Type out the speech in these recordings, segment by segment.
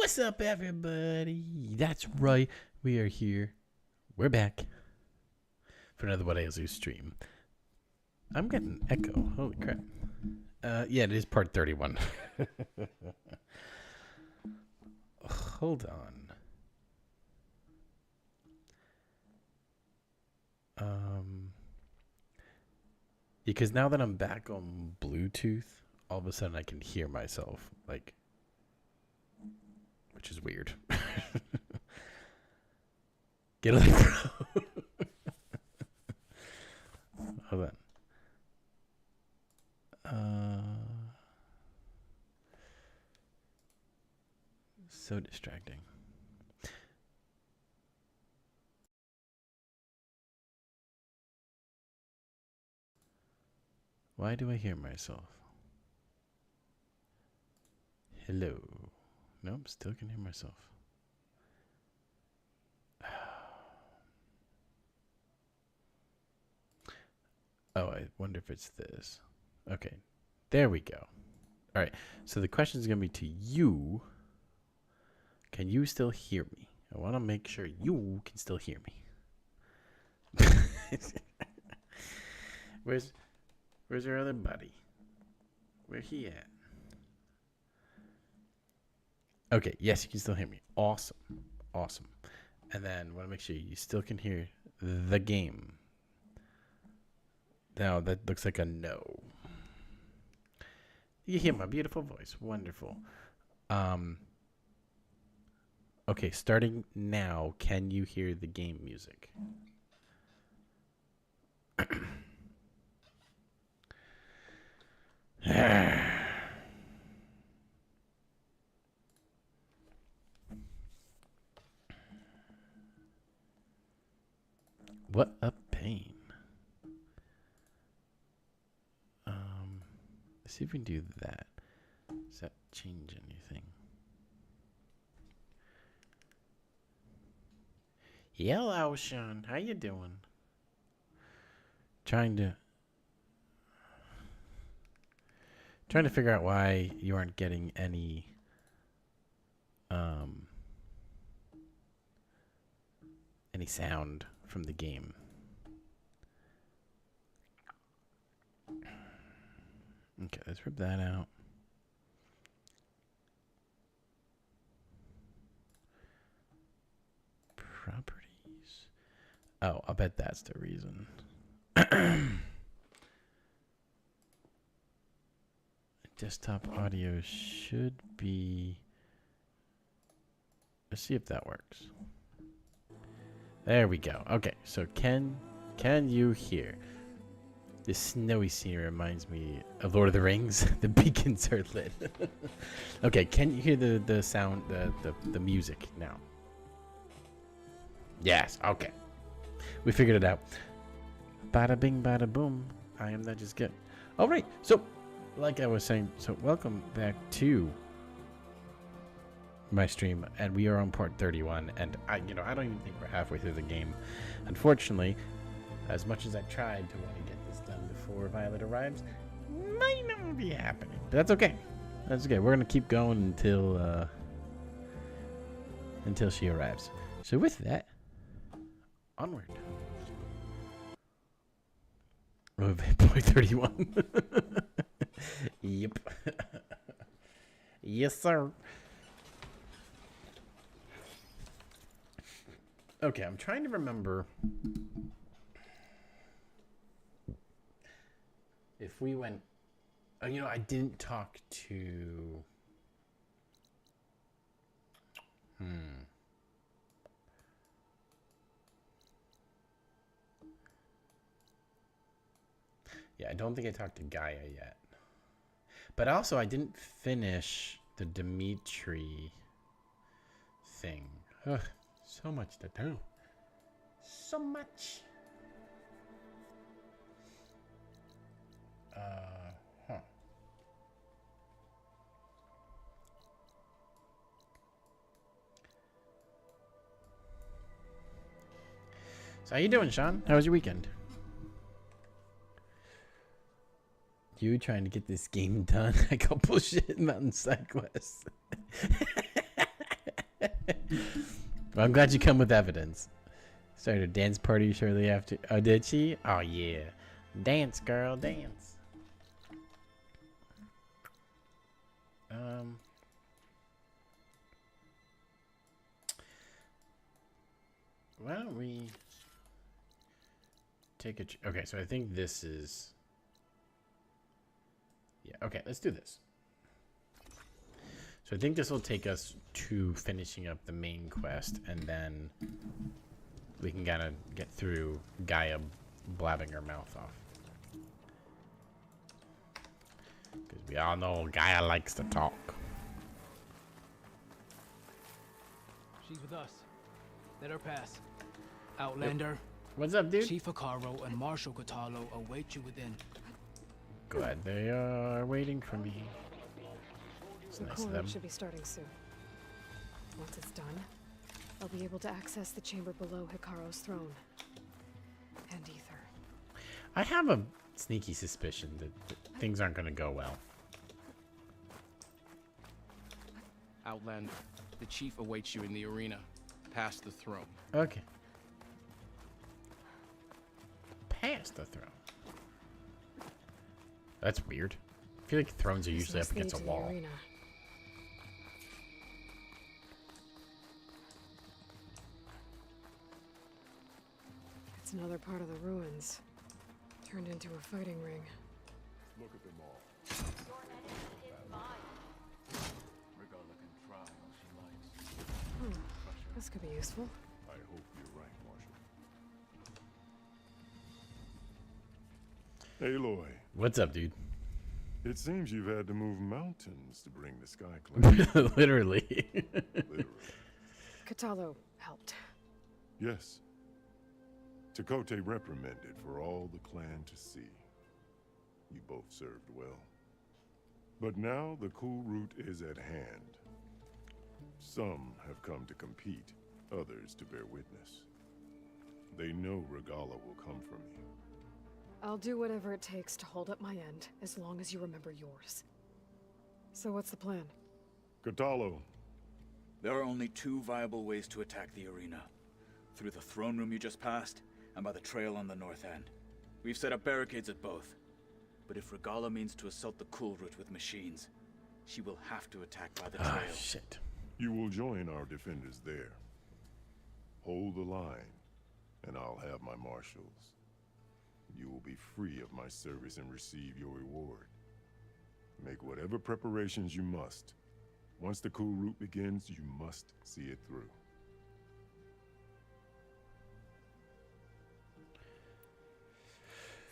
What's up, everybody? That's right. We are here. We're back for another What Ails You stream. I'm getting an echo. Holy crap. Yeah, it is part 31. Hold on. Because now that I'm back on Bluetooth, all of a sudden I can hear myself, like, which is weird. Get it, bro. Hold on. So distracting. Why do I hear myself? Hello. Nope, still can hear myself. Oh, I wonder if it's this. Okay, there we go. All right, so the question is going to be to you. Can you still hear me? I want to make sure you can still hear me. Where's your other buddy? Where he at? Okay, yes, you can still hear me. Awesome. Awesome. And then want to make sure you still can hear the game. Now, that looks like a no. You hear my beautiful voice. Wonderful. Okay, starting now, can you hear the game music? What a pain. Let's see if we can do that. Does that change anything? Hello, Sean. How you doing? Trying to figure out why you aren't getting any sound from the game. Okay, let's rip that out. Properties. Oh, I'll bet that's the reason. Desktop audio should be... Let's see if that works. There we go. Okay, so can you hear? This snowy scene reminds me of Lord of the Rings. The beacons are lit. Okay, can you hear the sound, the music now? Yes, okay. We figured it out. Bada bing, bada boom. I am not just good. All right, so like I was saying, so welcome back to my stream, and we are on part 31, and I don't even think we're halfway through the game. Unfortunately, as much as I tried to want to get this done before Violet arrives, might not be happening. But that's okay. That's okay. We're gonna keep going until she arrives. So with that, onward. Oh, point 31. Yep. Yes, sir. Okay, I'm trying to remember if we went... Oh, I didn't talk to... Yeah, I don't think I talked to Gaia yet. But also, I didn't finish the Dimitri thing. Ugh, so much to do. So much. So how you doing, Sean? How was your weekend? You trying to get this game done? I got bullshit Mountain Side Quest. Well, I'm glad you come with evidence. Started a dance party shortly after. Oh, did she? Oh, yeah. Dance, girl, dance. Why don't we take a... Okay, so I think this is... Yeah, okay, let's do this. So I think this will take us to finishing up the main quest, and then we can kind of get through Gaia blabbing her mouth off. Because we all know Gaia likes to talk. She's with us. Let her pass. Outlander. What's up, dude? Chief Hikaru and Marshal Katalo await you within. Glad they are waiting for me. It's The nice core of them. should be starting soon. Once it's done, I'll be able to access the chamber below Hikaru's throne. And Ether. I have a sneaky suspicion that things aren't going to go well. Outlander, the chief awaits you in the arena, past the throne. Okay. Past the throne. That's weird. I feel like thrones are usually up against a wall. It's another part of the ruins, turned into a fighting ring. Look at them all. Your enemy is mine. Regala can try all she likes. This could be useful. I hope you're right, Marshal. Aloy, What's up, dude? it seems you've had to move mountains to bring the Sky Clan. Literally. Literally. Katalo helped. Yes. Takote reprimanded for all the clan to see. You both served well. But now the cool route is at hand. Some have come to compete, others to bear witness. They know Regala will come for me. I'll do whatever it takes to hold up my end, as long as you remember yours. So what's the plan? Katalo, There are only two viable ways to attack the arena. Through the throne room you just passed, and by the trail on the north end. We've set up barricades at both. But if Regala means to assault the cool route with machines, she will have to attack by the trail. Ah, shit. you will join our defenders there. Hold the line, and I'll have my marshals. You will be free of my service and receive your reward. Make whatever preparations you must. Once the cool route begins, you must see it through.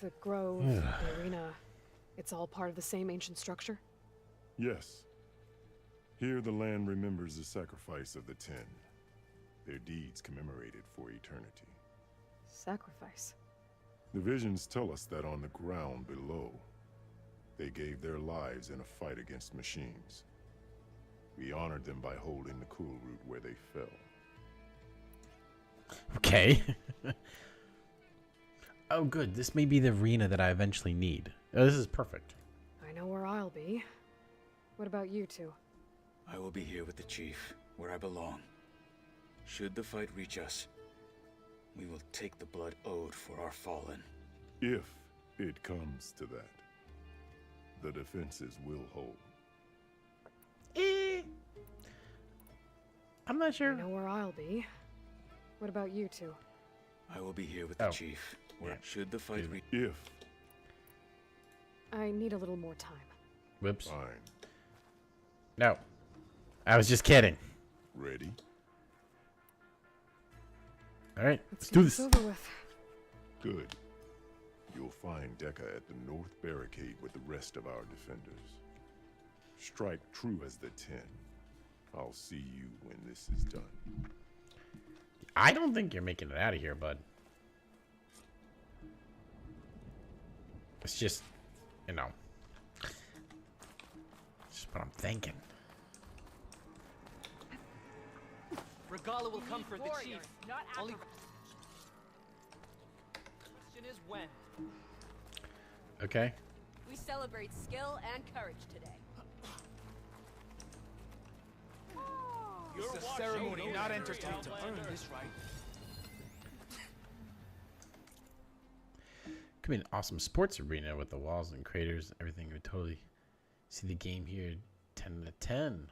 The grove, the arena, it's all part of the same ancient structure? Yes. Here the land remembers the sacrifice of the 10. Their deeds commemorated for eternity. Sacrifice. The visions tell us that on the ground below, they gave their lives in a fight against machines. We honored them by holding the cool route where they fell. Okay. Oh, good. This may be the arena that I eventually need. Oh, this is perfect. I know where I'll be. What about you two? I will be here with the chief, where I belong. Should the fight reach us, we will take the blood owed for our fallen. If it comes to that, the defenses will hold. I'm not I sure. know where I'll be. What about you two? I will be here with the Oh. chief, where Yeah. should the fight reach... If, I need a little more time. Whoops. fine. No. I was just kidding. Ready? All right, let's get do this this. over with. Good. You'll find Dekka at the north barricade with the rest of our defenders. Strike true as the 10. I'll see you when this is done. I don't think you're making it out of here, bud. It's just, you know, it's just what I'm thinking. Regala will come for the Warriors, chief. not Only acrobats. question is when. Okay. We celebrate skill and courage today. It's a ceremony, not entertainment. To earn this right. Could be an awesome sports arena with the walls and craters. Everything would totally see the game here. 10 out of 10.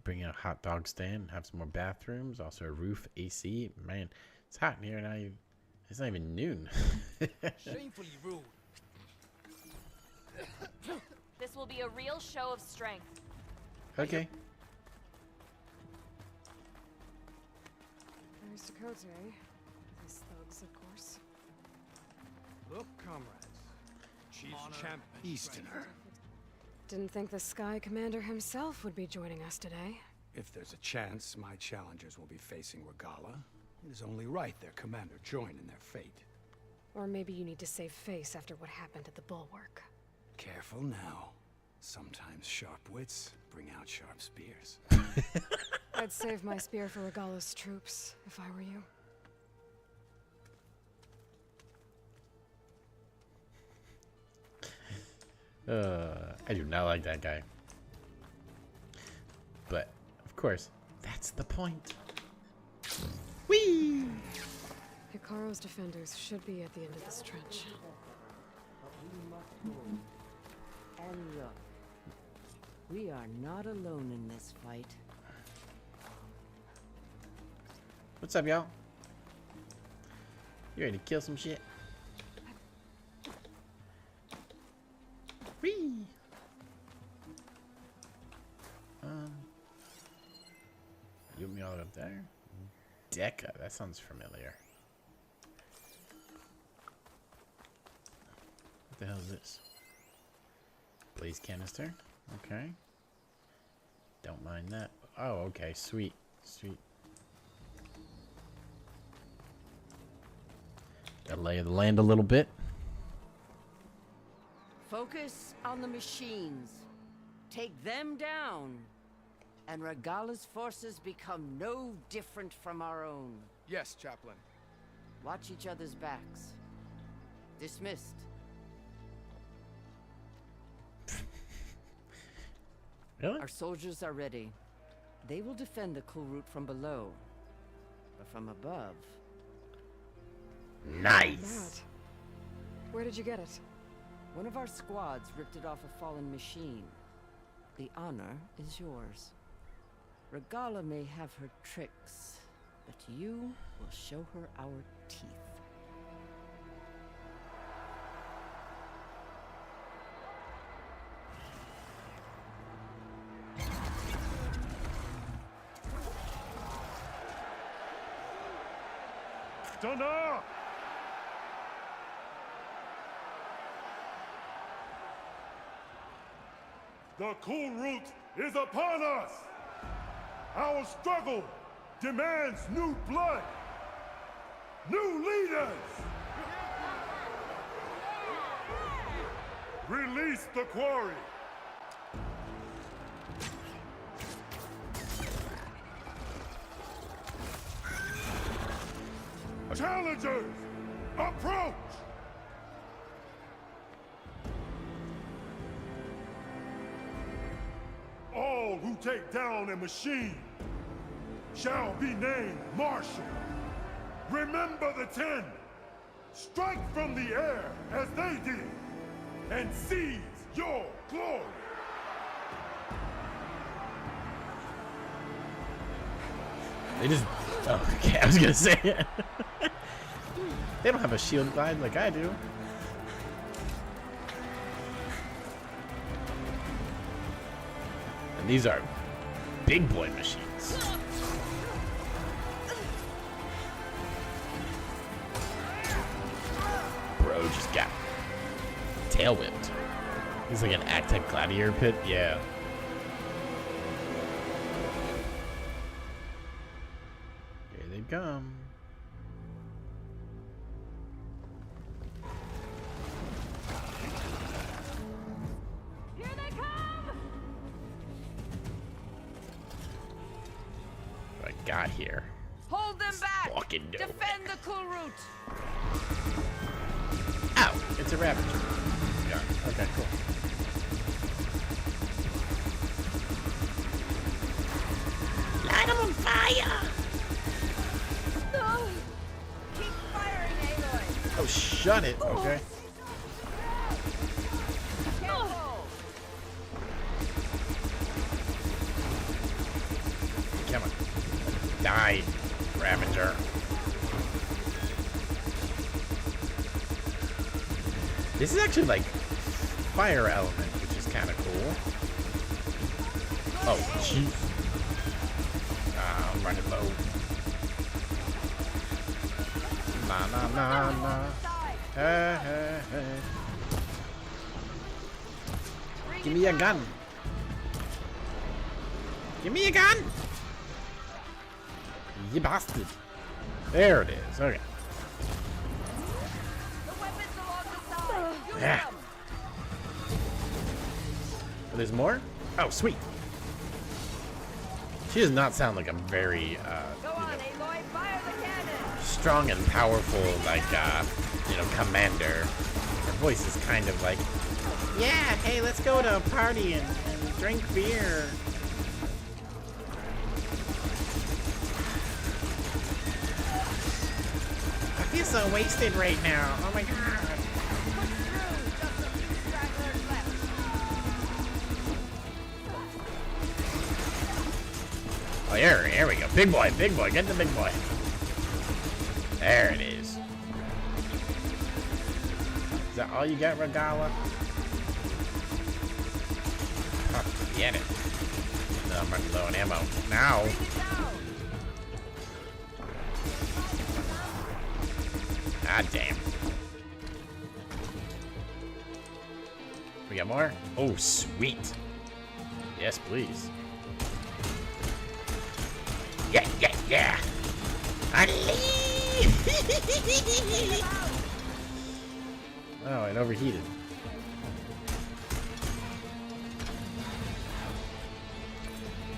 Bring in a hot dog stand. Have some more bathrooms. Also a roof, AC. Man, it's hot in here and it's not even noon. Shamefully rude. This will be a real show of strength. Okay. There's Dakota. These thugs, of course. Look, comrades. Chief's champ, Easterner. Didn't think the Sky Commander himself would be joining us today. If there's a chance my challengers will be facing Regala, it is only right their commander join in their fate. Or maybe you need to save face after what happened at the Bulwark. Careful now. Sometimes sharp wits bring out sharp spears. I'd save my spear for Regala's troops, if I were you. I do not like that guy. But, of course, that's the point. Whee! Hikaru's defenders should be at the end of this trench. And look, we are not alone in this fight. What's up, y'all? You ready to kill some shit? Whee! You want me all the way up there? Deca, that sounds familiar. What the hell is this? Blaze canister. Okay. Don't mind that. Oh, okay. Sweet. Sweet. Gotta lay of the land a little bit. Focus on the machines. Take them down. And Regala's forces become no different from our own. Yes, Chaplain. Watch each other's backs. Dismissed. Really? Our soldiers are ready. They will defend the cool route from below. But from above... Nice. That. Where did you get it? One of our squads ripped it off a fallen machine. The honor is yours. Regala may have her tricks, but you will show her our teeth. Stunner! The cool route is upon us! Our struggle demands new blood! New leaders! Release the quarry! Challengers, approach! All who take down a machine shall be named Marshal. Remember the 10. Strike from the air as they did, and seize your glory. They just... Oh, okay, I was gonna say it. They don't have a shield glide like I do. And these are big boy machines. Bro just got tail whipped. He's like an Aztec gladiator pit. Yeah. Here they come. Here they come! What I got here. Hold them back! Fucking dope. Defend the cool route! Ow! It's a Ravager. Yeah. Okay, cool. Set him on fire! Keep firing, Aloy. Oh, shut it. Okay. Careful. Come on. Die, Ravager. This is actually like fire element, which is kind of cool. Oh, jeez. I'm running low. Na na na na. Hey, hey, hey. Give me a gun. Give me a gun. You bastard. There it is. Okay. Yeah. Oh, there's more? Oh, sweet. She does not sound like a very, Go on, Aloy, fire the cannon. strong and powerful, like, commander. Her voice is kind of like, yeah, hey, let's go to a party and drink beer. I feel so wasted right now. Oh my god. Oh, here we go. Big boy, get the big boy. There it is. Is that all you got, Regala? Oh, get it. No, I'm running low on ammo. Now. Ah, damn. We got more? Oh, sweet. Yes, please. Yeah. Oh, it overheated.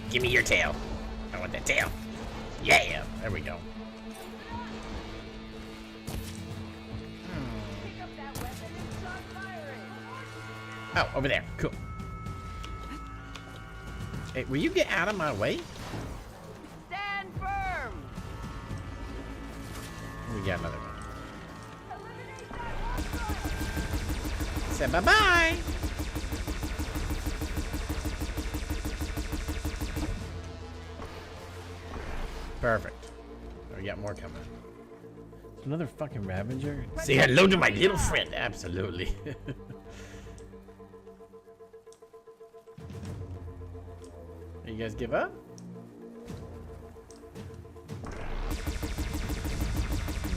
Give me your tail. I want that tail. Yeah, there we go. Oh, over there. Cool. Hey, will you get out of my way? Stand firm. We got another one. Say bye-bye. Perfect. We got more coming. Another fucking Ravager? Say hello to my little friend. Absolutely. You guys give up?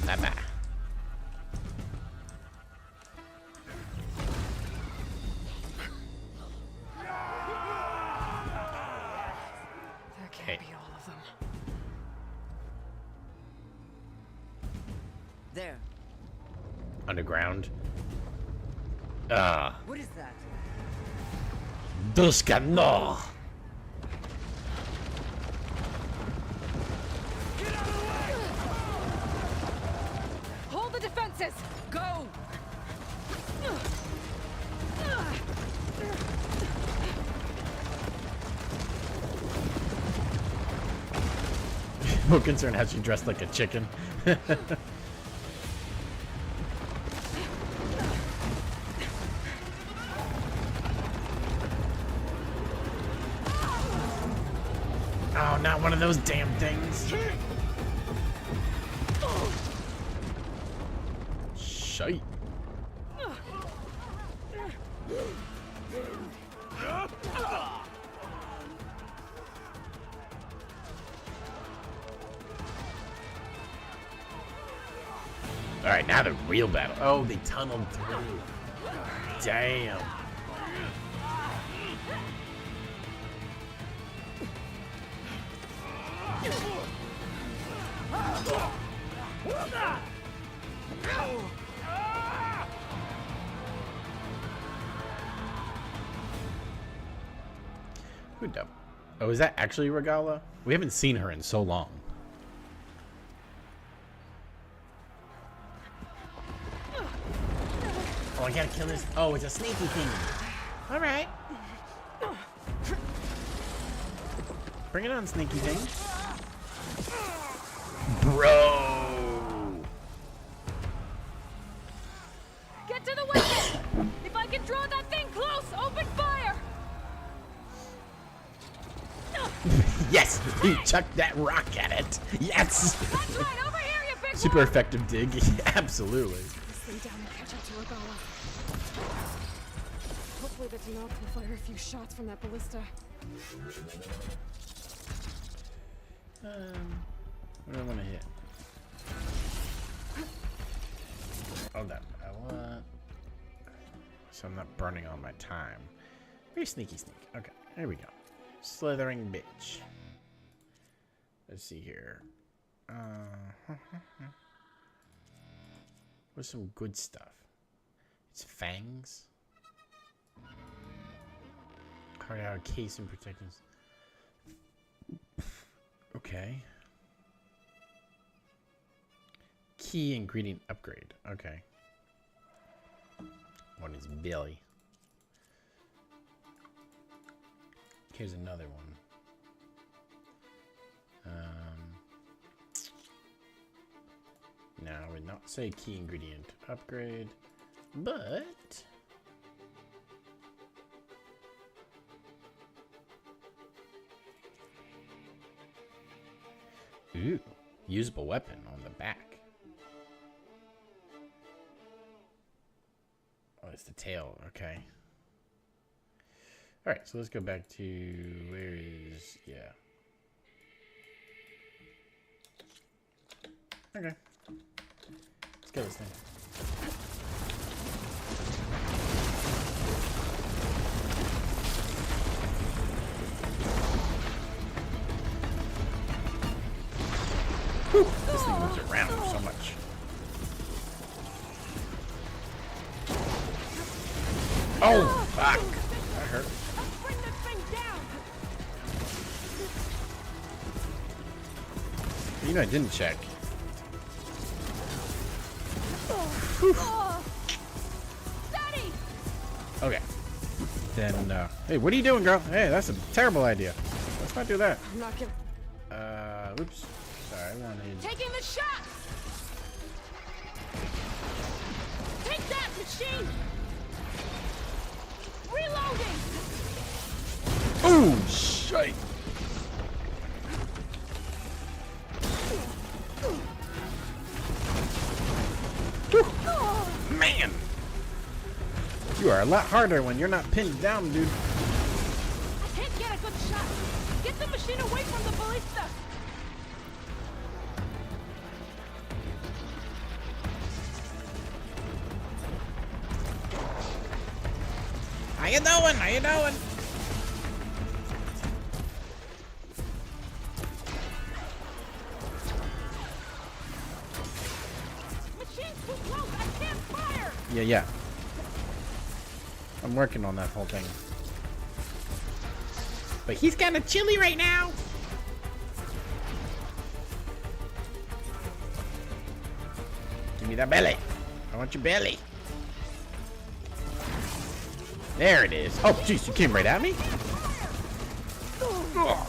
Bye-bye. That can't be all of them. There. Underground. What is that? Duscanor. Hold the defenses! Go! No concern how she dressed like a chicken. Oh, not one of those damn things. Shite. Alright, now the real battle. Oh, they tunneled through. Damn. Who the? Oh, is that actually Regala? We haven't seen her in so long. Oh, I gotta kill this. Oh, it's a sneaky thing. All right. Bring it on, sneaky thing. Bro! Get to the weapon! If I can draw that thing close, open fire! Yes! He chucked that rock at it! Yes! That's right, over here, you big Super one! effective dig. Absolutely. This thing down and catch up to Regala. Hopefully the Tenok will fire a few shots from that ballista. What do I want to hit? Oh, that. I want. So I'm not burning all my time. Very sneaky sneak. Okay, there we go. Slithering bitch. Let's see here. What's some good stuff? It's fangs. Card out case and protectors. Okay. Key ingredient upgrade. Okay. One is Billy. Here's another one. Now I would not say key ingredient upgrade, but ooh, usable weapon on the back. Oh, it's the tail. Okay. All right, so let's go back to where is Okay. Let's get this thing. Whew, this thing moves around so much. Oh, fuck. That hurt. Bring this thing down! You know, I didn't check. Daddy! Okay. Then, hey, what are you doing, girl? Hey, that's a terrible idea. Let's not do that. I'm not gonna. Oops. Sorry, I wanted. Taking the shot! Take that, machine! Reloading! Oh, shite. Man! You are a lot harder when you're not pinned down, dude. I can't get a good shot! Get the machine away from the ballista! How you doing? How you doing? Machine's too close! I can't fire! Yeah. I'm working on that whole thing. But he's kind of chilly right now. Give me that belly. I want your belly. There it is. Oh, jeez, you came right at me? Oh.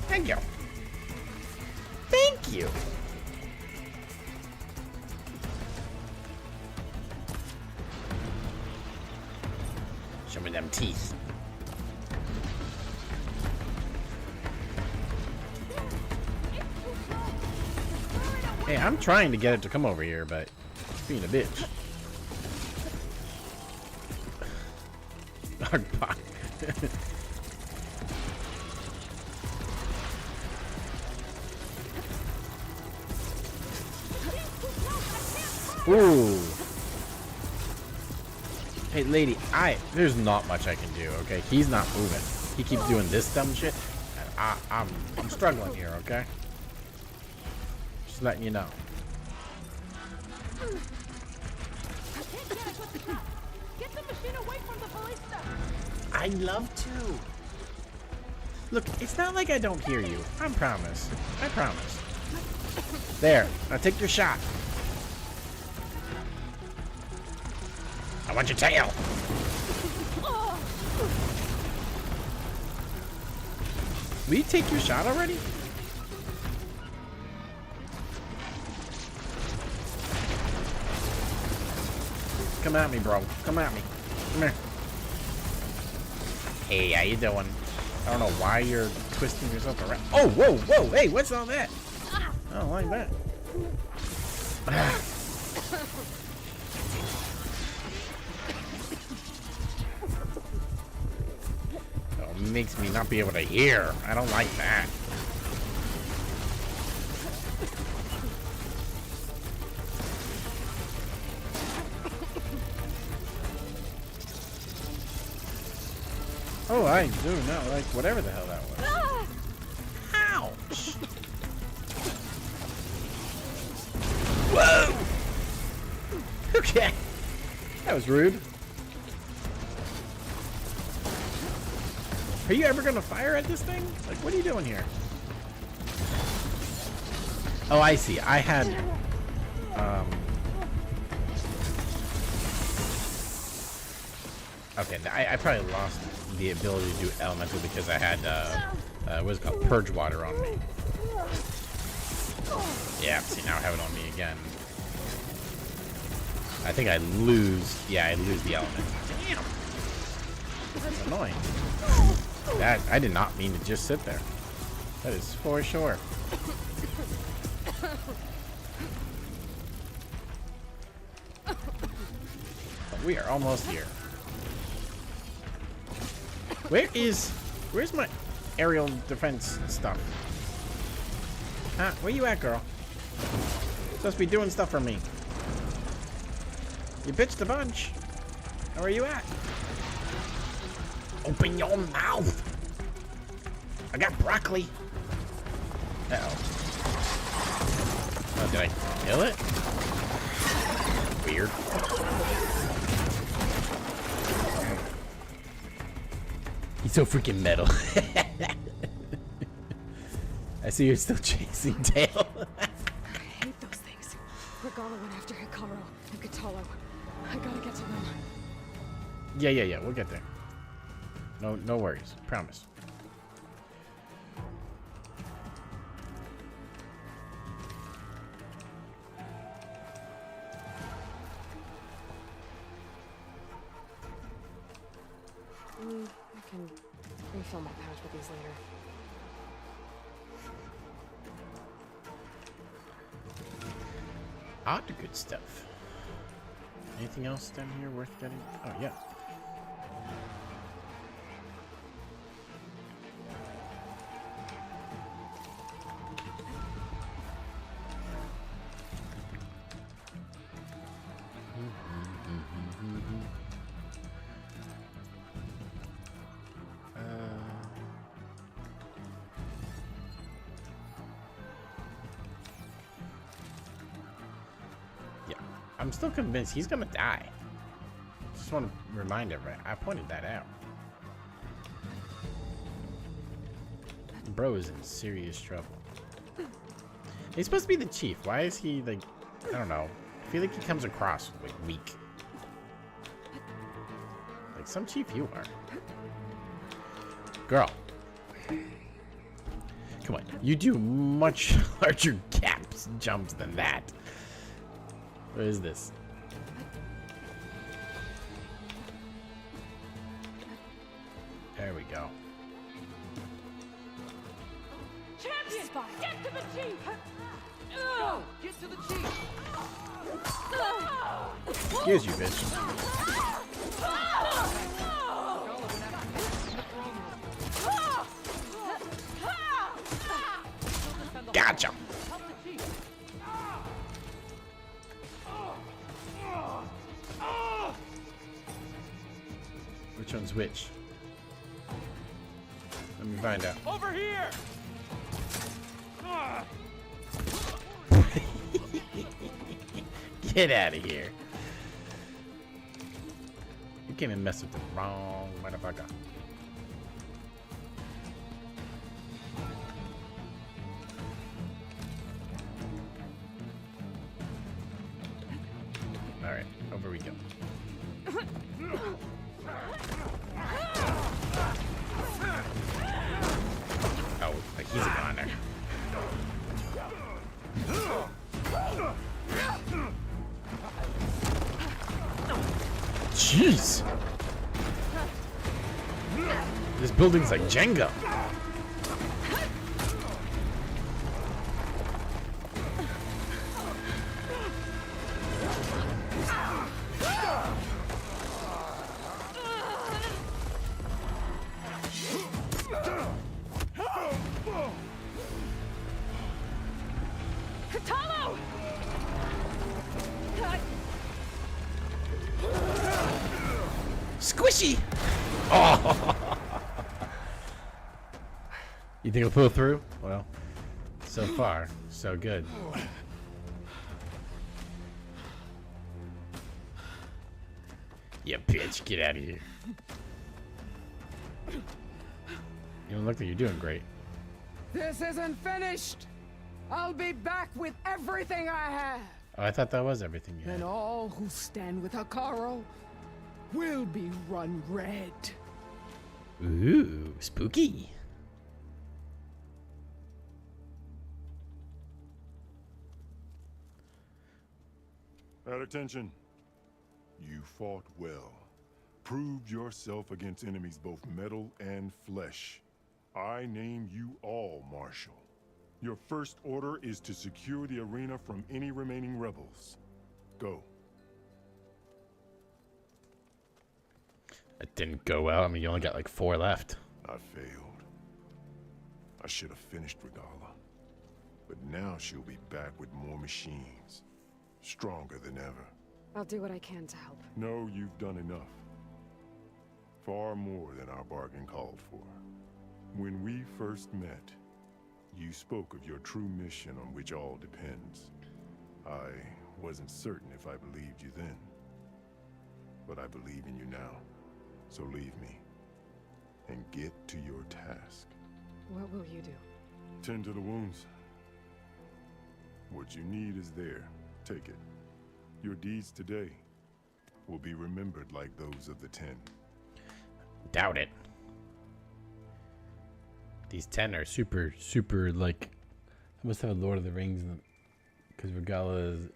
Thank you. Thank you. Show me them teeth. Hey, I'm trying to get it to come over here, but it's being a bitch. Hardbot. Ooh. Hey, lady, there's not much I can do, okay? He's not moving. He keeps doing this dumb shit. And I'm struggling here, okay? Just letting you know. Get the machine away from the ballista! I'd love to. Look, it's not like I don't hear you. I promise. I promise. There. Now take your shot. I want your tail. Will you take your shot already? Come at me, bro. Come at me. Come here. Hey, how you doing? I don't know why you're twisting yourself around. Oh, whoa, whoa. Hey, what's all that? I don't like that. Oh, makes me not be able to hear. I don't like that. Oh, I do not like whatever the hell that was. Ouch! Whoa! Okay. That was rude. Are you ever gonna fire at this thing? Like, what are you doing here? Oh, I see. I had, okay, I probably lost the ability to do elemental because I had, what's it called? Purge water on me. Yeah, see, now I have it on me again. I think I lose, yeah, I lose the element. Damn! That's annoying. That, I did not mean to just sit there. That is for sure. But we are almost here. Where's my aerial defense stuff? Huh? Where you at, girl? Supposed to be doing stuff for me. You bitched a bunch. Where are you at? Open your mouth. I got broccoli. Uh-oh. Oh, did I kill it? Weird. He's so freaking metal. I see you're still chasing Tail. I hate those things. Regala went after Hikaru and Katalo. I gotta get to them. Yeah. We'll get there. No worries. Promise. I can refill my pouch with these later. Ah, the good stuff. Anything else down here worth getting? Oh, yeah. I'm still convinced he's gonna die. Just want to remind everybody. I pointed that out. Bro is in serious trouble. He's supposed to be the chief. Why is he like? I don't know. I feel like he comes across like weak. Like some chief you are. Girl. Come on. You do much larger gaps jumps than that. What is this? There we go. Champion! Get to the chief! Go! Get to the chief! Here's you, bitch. Gotcha. Which one's which? Let me find out. Over here! Get out of here. You came and messed with the wrong motherfucker. Alright, over we go. Oh, like he's a goner. Jeez. This building's like Jenga. Katalo! Squishy! Oh! You think it'll pull through? Well, so far, so good. Yeah, bitch, get out of here. You don't look like you're doing great. This isn't finished. I'll be back with everything I have. Oh, I thought that was everything you had. And all who stand with Hikaru will be run red. Ooh, spooky. At attention. You fought well. Proved yourself against enemies both metal and flesh. I name you all Marshal. Your first order is to secure the arena from any remaining rebels. Go. It didn't go well. I mean, you only got like 4 left. I failed. I should have finished Regala. But now she'll be back with more machines. Stronger than ever. I'll do what I can to help. No, you've done enough. Far more than our bargain called for. When we first met, you spoke of your true mission on which all depends. I wasn't certain if I believed you then. But I believe in you now. So leave me. And get to your task. What will you do? Tend to the wounds. What you need is there. Take it. Your deeds today will be remembered like those of the 10. Doubt it. These 10 are super, like... I must have a Lord of the Rings, because Regala's...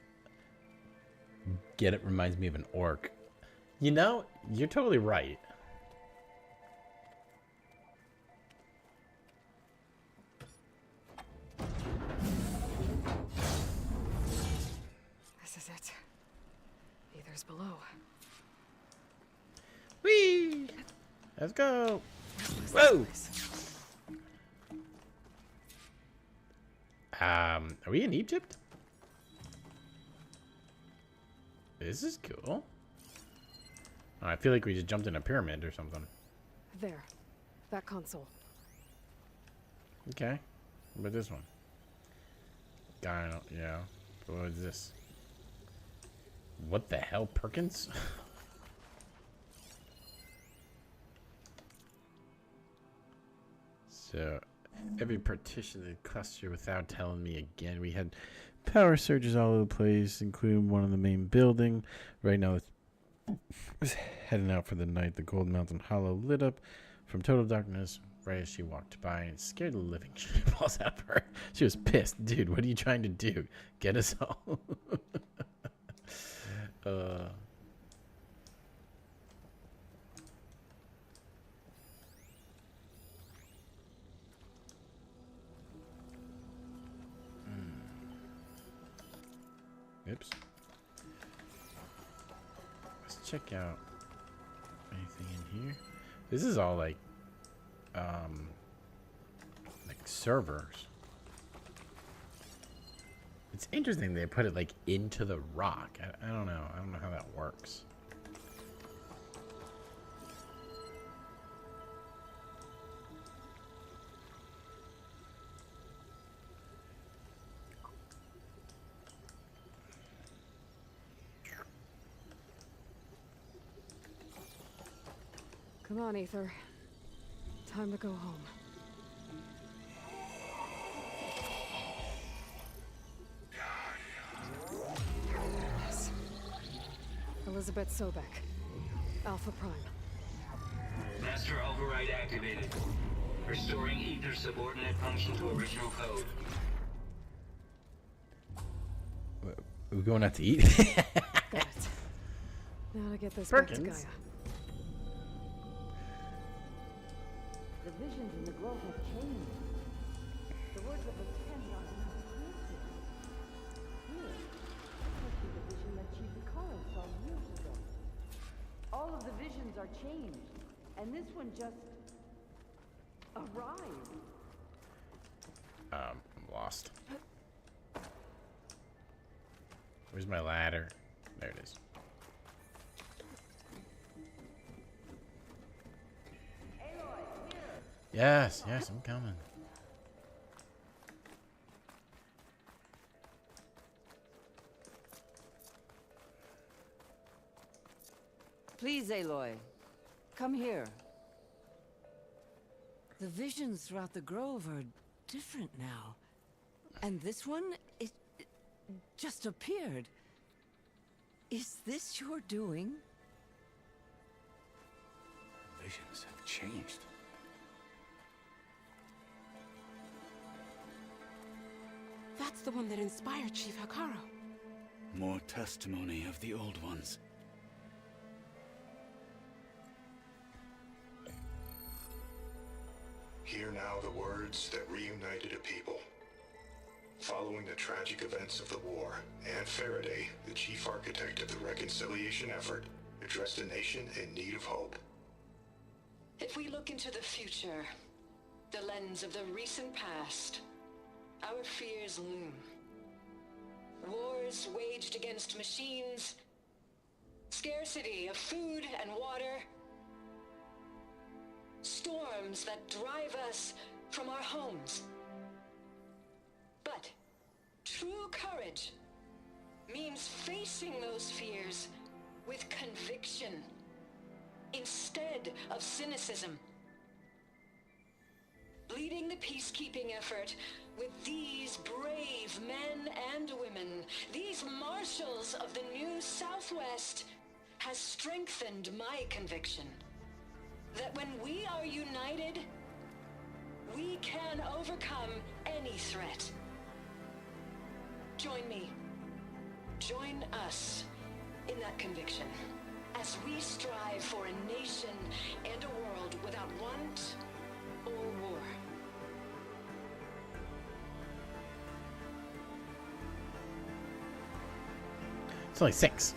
Get it reminds me of an orc. You know, you're totally right. This is it. Ether's below. Whee! Let's go! Where's Whoa! this place? Are we in Egypt? This is cool. Oh, I feel like we just jumped in a pyramid or something. There. That console. Okay. What about this one? Yeah. What is this? What the hell, Perkins? So, every partition of the cluster without telling me again. We had power surges all over the place, including one in the main building. Right now, it's heading out for the night. The Gold Mountain Hollow lit up from total darkness right as she walked by and scared the living shitballs out of her. She was pissed. Dude, what are you trying to do? Get us all? Oops. Let's check out anything in here. This is all like servers. It's interesting they put it like into the rock. I don't know. I don't know how that works. Come on, Ether. Time to go home. Yes. Elizabeth Sobek. Alpha Prime. Master override activated. Restoring Ether's subordinate function to original code. Are we going out to eat? Got it. Now to get this back to Perkins. Gaia. The visions in the grove have changed. The words of the ten are now here. This must be the vision that Chief Ikara saw years ago. All of the visions are changed, and this one just arrived. I'm lost. Where's my ladder? There it is. Yes, yes, I'm coming. Please, Aloy, come here. The visions throughout the grove are different now. And this one, it just appeared. Is this your doing? Visions have changed. That's the one that inspired Chief Hikaru. More testimony of the old ones. Hear now the words that reunited a people. Following the tragic events of the war, Anne Faraday, the chief architect of the reconciliation effort, addressed a nation in need of hope. If we look into the future, the lens of the recent past, our fears loom. Wars waged against machines, scarcity of food and water, storms that drive us from our homes. But true courage means facing those fears with conviction instead of cynicism. Leading the peacekeeping effort with these brave men and women, these marshals of the new Southwest, has strengthened my conviction that when we are united, we can overcome any threat. Join me. Join us in that conviction as we strive for a nation and a world without want or war. It's only 6.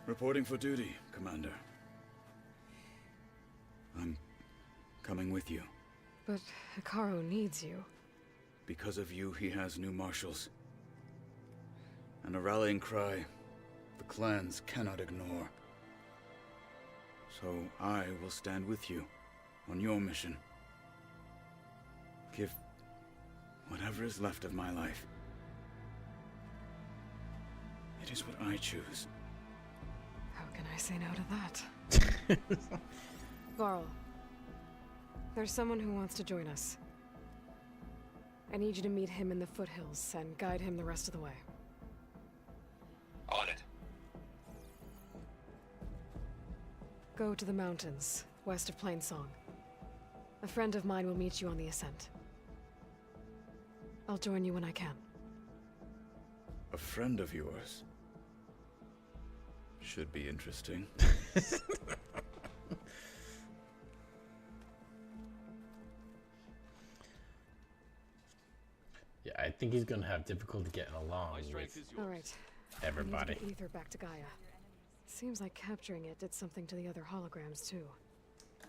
Reporting for duty, Commander. I'm coming with you. But Hikaru needs you. Because of you, he has new marshals. And a rallying cry the clans cannot ignore. So I will stand with you on your mission. Give whatever is left of my life. It is what I choose. How can I say no to that? Varl, there's someone who wants to join us. I need you to meet him in the foothills and guide him the rest of the way. On it. Go to the mountains, west of Plainsong. A friend of mine will meet you on the ascent. I'll join you when I can. A friend of yours? Should be interesting. Yeah, I think he's gonna have difficulty getting along with All right. everybody. I need to get Ether back to Gaia. Seems like capturing it did something to the other holograms too.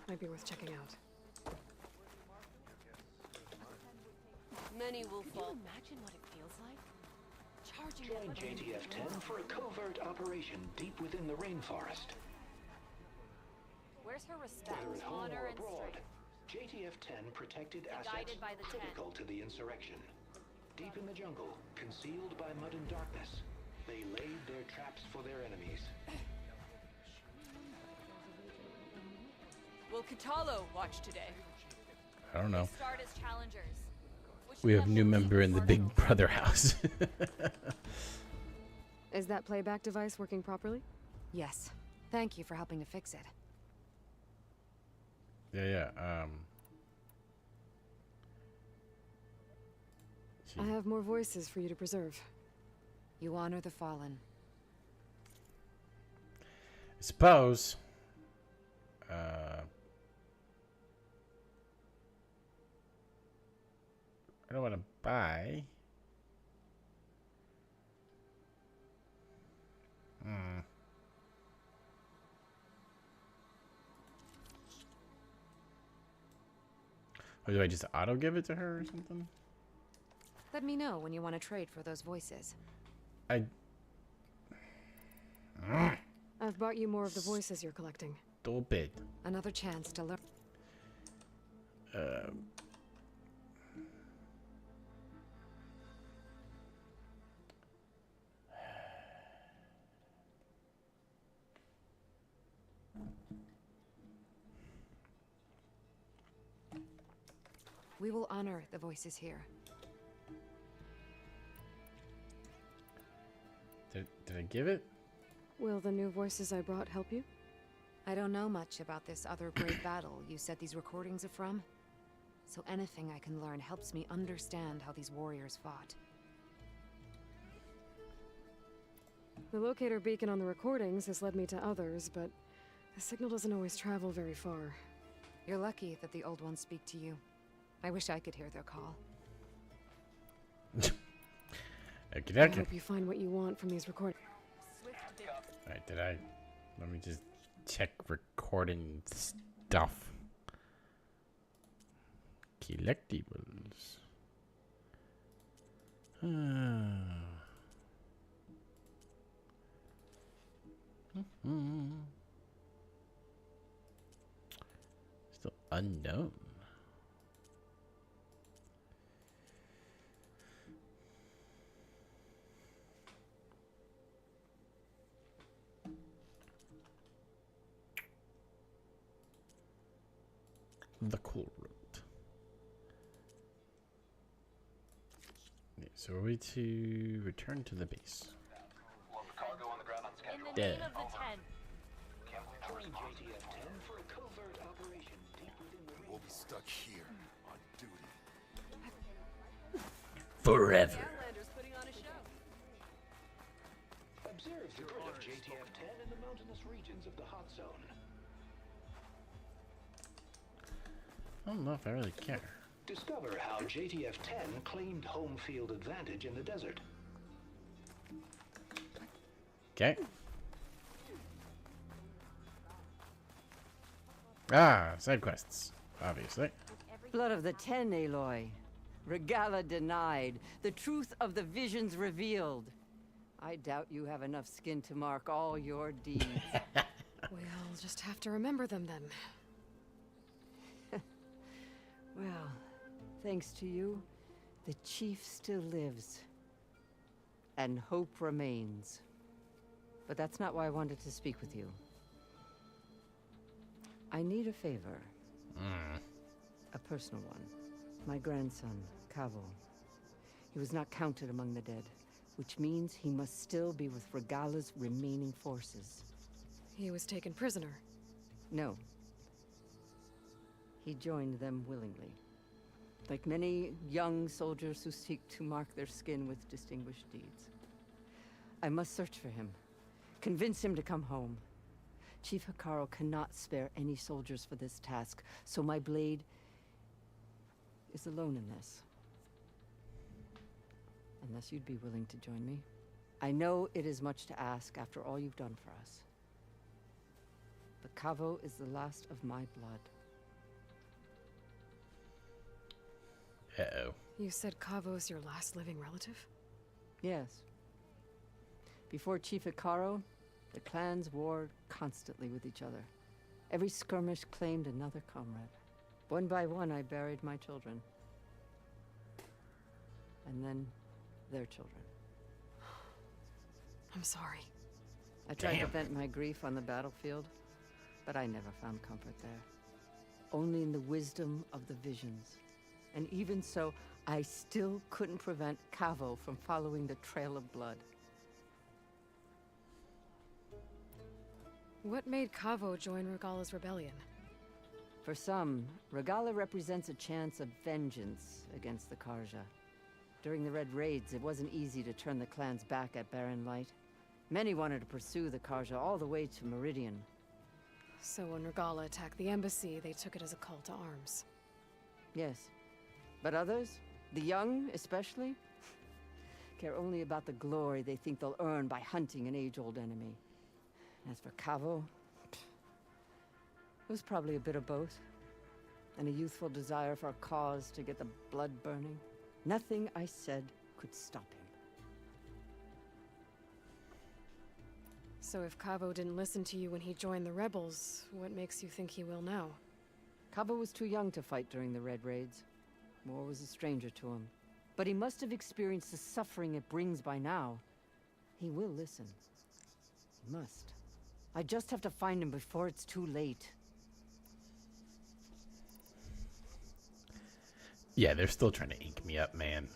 Might be worth checking out. Many will fall. Imagine what it feels like. Charging Join JTF-10 for a covert operation deep within the rainforest. Where's her respect, Whether at home honor, or and abroad, strength? JTF-10 protected assets guided by the 10. critical to the insurrection. Deep in the jungle, concealed by mud and darkness, they laid their traps for their enemies. Will Kitalo watch today? I don't know. Start as challengers. We have new member in the Big Brother house. Is that playback device working properly? Yes. Thank you for helping to fix it. Yeah. I have more voices for you to preserve. You honor the fallen. I suppose. I don't want to buy. Or do I just auto give it to her or something? Let me know when you want to trade for those voices. I've brought you more of the voices you're collecting. Stupid. Another chance to learn. We will honor the voices here. Did I give it? Will the new voices I brought help you? I don't know much about this other great battle you said these recordings are from. So anything I can learn helps me understand how these warriors fought. The locator beacon on the recordings has led me to others, but the signal doesn't always travel very far. You're lucky that the old ones speak to you. I wish I could hear their call. I hope you find what you want from these recordings. Alright, let me just check recording stuff. Collectibles. Still unknown. The cool route. Yeah, so are we to return to the base? Cargo on the ground on schedule. Dead. Join JTF-10 for a covert operation deep within the ring. We'll be stuck here on duty. Forever. Observe the grid of JTF-10 in the mountainous regions of the hot zone. I don't know if I really care. Discover how JTF-10 claimed home field advantage in the desert. Okay. Side quests, obviously. Blood of the Ten, Aloy. Regala denied. The truth of the visions revealed. I doubt you have enough skin to mark all your deeds. We'll just have to remember them then. Well, thanks to you, the chief still lives. And hope remains. But that's not why I wanted to speak with you. I need a favor. A personal one. My grandson, Cavo. He was not counted among the dead, which means he must still be with Regala's remaining forces. He was taken prisoner. No. He joined them willingly. Like many young soldiers who seek to mark their skin with distinguished deeds. I must search for him. Convince him to come home. Chief Hikaru cannot spare any soldiers for this task, so my blade is alone in this. Unless you'd be willing to join me. I know it is much to ask after all you've done for us. But Cavo is the last of my blood. Uh-oh. You said Cavo's your last living relative? Yes. Before Chief Hikaru, the clans warred constantly with each other. Every skirmish claimed another comrade. One by one, I buried my children. And then their children. I'm sorry. I tried to vent my grief on the battlefield, but I never found comfort there. only in the wisdom of the visions. And even so, I still couldn't prevent Cavo from following the trail of blood. What made Cavo join Regala's rebellion? For some, Regala represents a chance of vengeance against the Karja. During the Red Raids, it wasn't easy to turn the clan's back at Barren Light. Many wanted to pursue the Karja all the way to Meridian. So when Regala attacked the embassy, they took it as a call to arms. Yes. But others, the young especially, care only about the glory they think they'll earn by hunting an age-old enemy. As for Cavo, it was probably a bit of both. And a youthful desire for a cause to get the blood burning. Nothing I said could stop him. So if Cavo didn't listen to you when he joined the rebels, what makes you think he will now? Cavo was too young to fight during the Red Raids. War was a stranger to him. But he must have experienced the suffering it brings by now. He will listen. He must. I just have to find him before it's too late. Yeah, they're still trying to ink me up, man.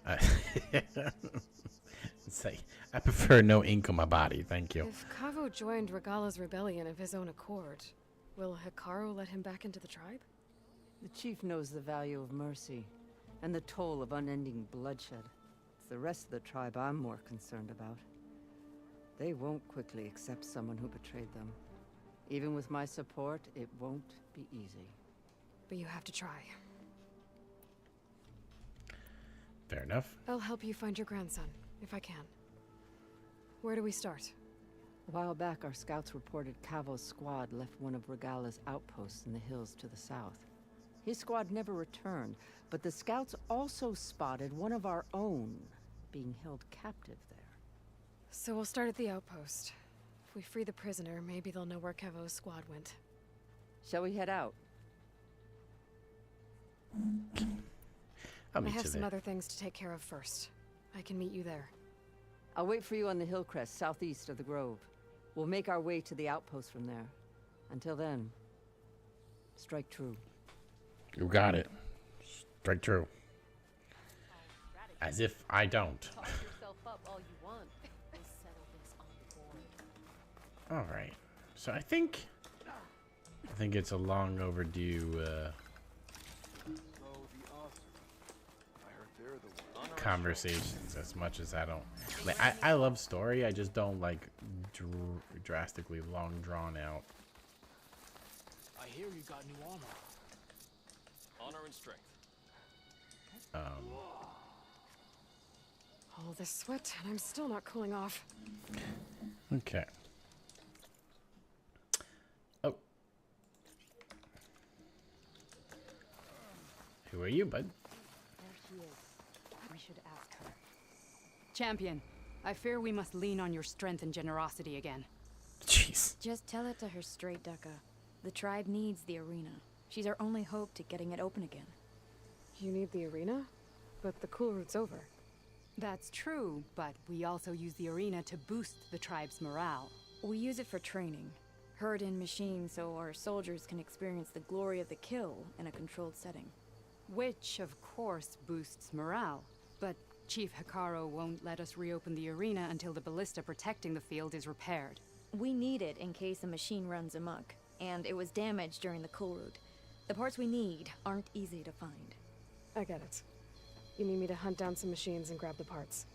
It's like, I prefer no ink on my body, thank you. If Cavo joined Regala's rebellion of his own accord, will Hikaru let him back into the tribe? The chief knows the value of mercy, and the toll of unending bloodshed. It's the rest of the tribe I'm more concerned about. They won't quickly accept someone who betrayed them. Even with my support, it won't be easy. But you have to try. Fair enough. I'll help you find your grandson, if I can. Where do we start? A while back, our scouts reported Cavo's squad left one of Regala's outposts in the hills to the south. His squad never returned, but the scouts also spotted one of our own being held captive there. So we'll start at the outpost. If we free the prisoner, maybe they'll know where Cavo's squad went. Shall we head out? I have some other things to take care of first. I can meet you there. I'll wait for you on the hill crest southeast of the grove. We'll make our way to the outpost from there. Until then, strike true. You got it. Strike true. As if I don't. Talk yourself up all you want. We'll settle this on the board. All right. So I think it's a long overdue conversations. As much as I don't, like, I love story. I just don't like drastically long drawn out. I hear you got new armor. Honor and strength. All this sweat, and I'm still not cooling off. Okay. Oh. Who are you, bud? There she is. We should ask her. Champion, I fear we must lean on your strength and generosity again. Jeez. Just tell it to her straight, Ducka. The tribe needs the arena. She's our only hope to getting it open again. You need the arena? But the cool route's over. That's true, but we also use the arena to boost the tribe's morale. We use it for training. Herd in machines so our soldiers can experience the glory of the kill in a controlled setting. Which, of course, boosts morale. But Chief Hikaru won't let us reopen the arena until the ballista protecting the field is repaired. We need it in case a machine runs amok, and it was damaged during the cool route. The parts we need aren't easy to find. I get it. You need me to hunt down some machines and grab the parts.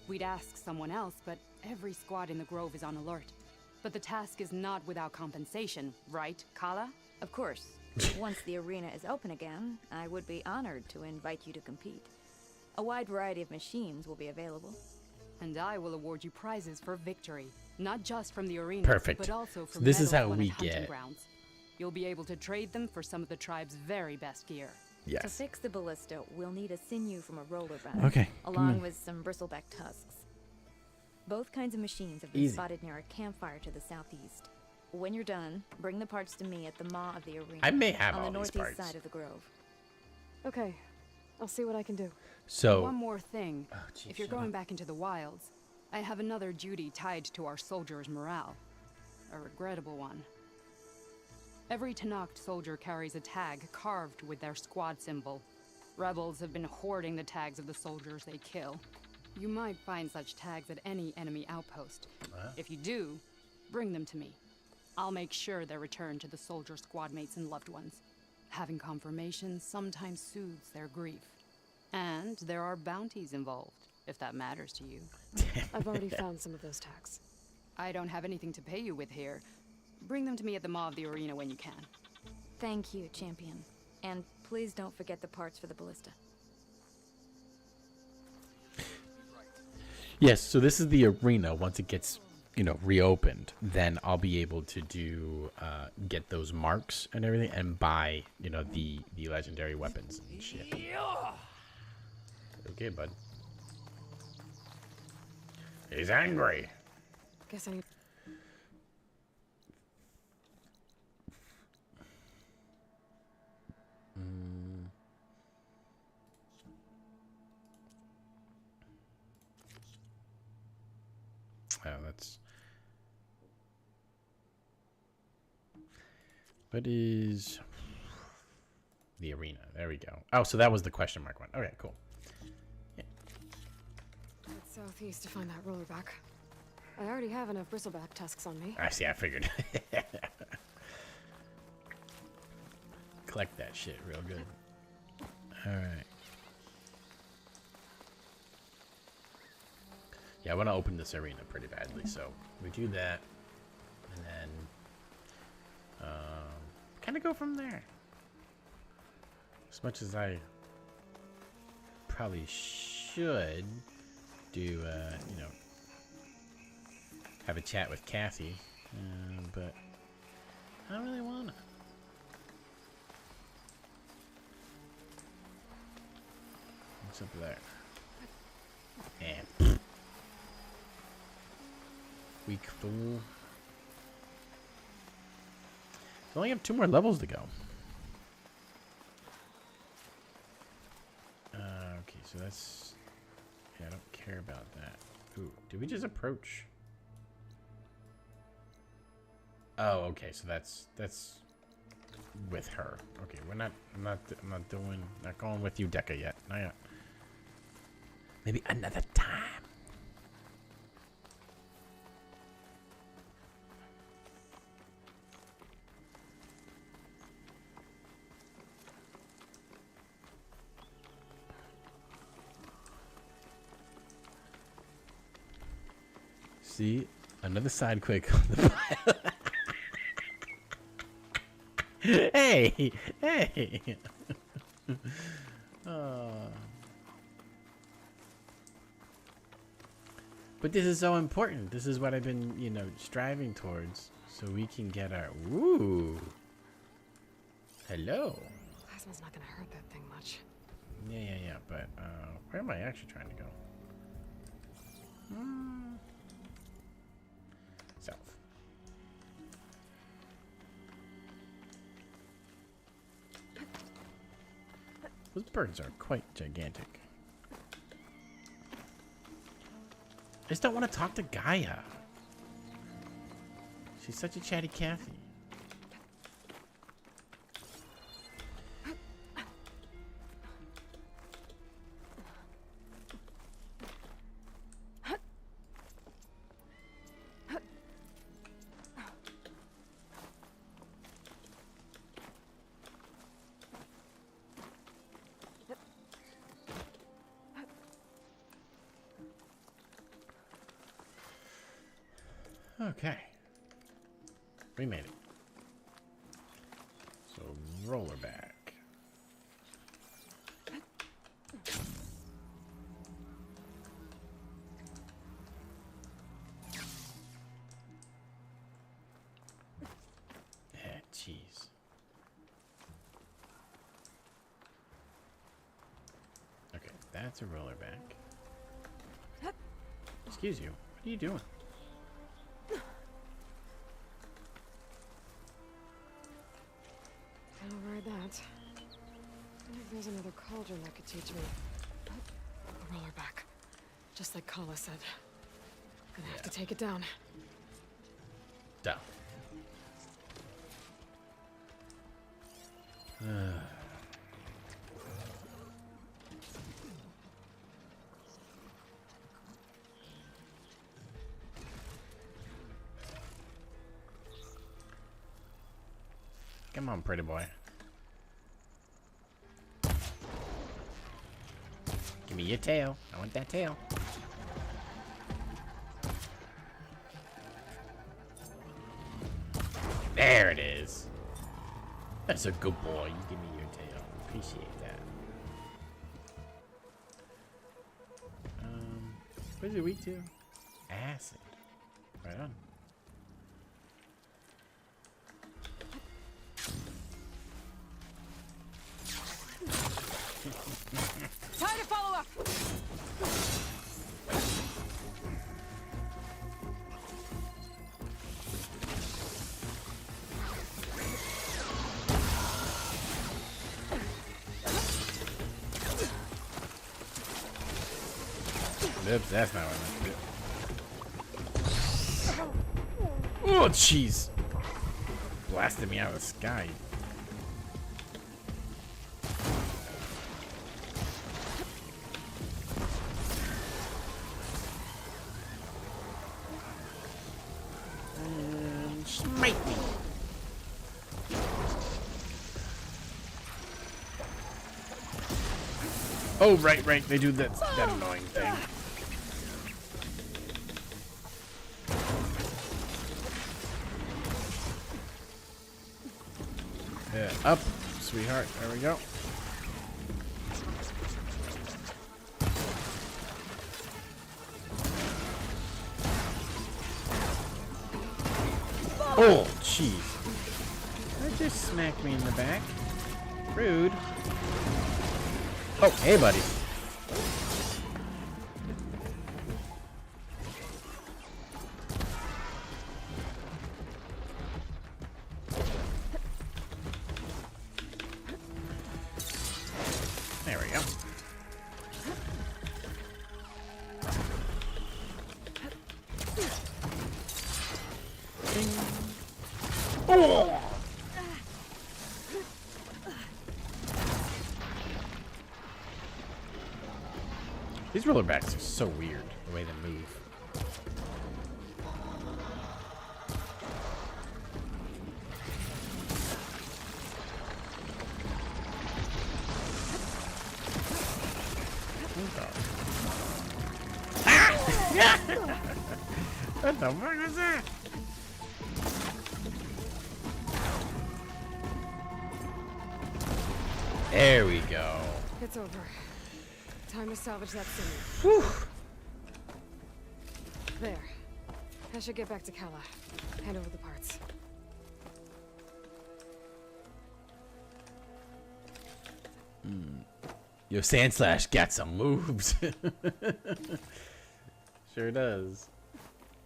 We'd ask someone else, but every squad in the Grove is on alert. But the task is not without compensation, right, Kala? Of course. Once the arena is open again, I would be honored to invite you to compete. A wide variety of machines will be available. And I will award you prizes for victory, not just from the arena, Perfect. but also from This is medals how won we at hunting get. grounds. You'll be able to trade them for some of the tribe's very best gear. Yes. To fix the ballista, we'll need a sinew from a roller bat, Okay, come along on. with some bristleback tusks. Both kinds of machines have been Easy. spotted near a campfire to the southeast. When you're done, bring the parts to me at the maw of the arena. I may have on all the these northeast parts. side of the grove. Okay. I'll see what I can do. So One more thing. geez, If you're shut going up. back into the wilds, I have another duty tied to our soldiers' morale. A regrettable one. Every Tenakth soldier carries a tag carved with their squad symbol. Rebels have been hoarding the tags of the soldiers they kill. You might find such tags at any enemy outpost. If you do, bring them to me. I'll make sure they're returned to the soldier squad mates and loved ones. Having confirmation sometimes soothes their grief. And there are bounties involved, if that matters to you. I've already found some of those tags. I don't have anything to pay you with here. Bring them to me at the Maw of the Arena when you can. Thank you, Champion. And please don't forget the parts for the ballista. Yes, so this is the arena. Once it gets, you know, reopened, then I'll be able to do, get those marks and everything and buy, you know, the legendary weapons and shit. Okay, bud. He's angry. Guess I need... Oh, that's... What is... The arena. There we go. Oh, so that was the question mark one. Okay, cool. Head southeast to find that roller back. I already have enough bristleback tusks on me. I see, I figured. Collect that shit real good. Alright. Yeah, I want to open this arena pretty badly, so we do that, and then kind of go from there. As much as I probably should do, you know, have a chat with Kathy, but I don't really want to. What's up there? And weak fool. I only have 2 more levels to go. Okay, so that's... Yeah, I don't care about that. Ooh, did we just approach? Oh, okay, so that's with her. Okay, I'm not going with you, Deca, yet. Not yet. Maybe another time. See, another side quick on the pile. Hey, hey. But this is so important. This is what I've been, you know, striving towards, so we can get our. Ooh. Hello. Plasma's not gonna hurt that thing much. Yeah. But where am I actually trying to go? South. Those birds are quite gigantic. I just don't want to talk to Gaia. She's such a chatty Cathy. Okay. We made it. So, roller back. Yeah, jeez. Okay, that's a roller back. Excuse you. What are you doing? I'll ride that. I wonder if there's another cauldron that could teach me. A roller back. Just like Kala said. Gonna have to take it down. Down. Come on, pretty boy. Give me your tail. I want that tail. There it is. That's a good boy. You give me your tail. Appreciate that. What is it weak to? Acid. Right on. Time to follow up. Oops, that's not what I meant to do. Oh, jeez. Blasted me out of the sky. And smite me. Oh, right, they do that annoying thing. Yeah, up, sweetheart. There we go. Oh, jeez. That just smacked me in the back. Rude. Oh, hey, buddy. There we go. Ding. Oh! These rollerbacks are so weird, the way they move. What the fuck was that? There we go. It's over. Time to salvage that sinew. Whew. There. I should get back to Kala. Hand over the parts. Yo, Sandslash got some moves. Sure does.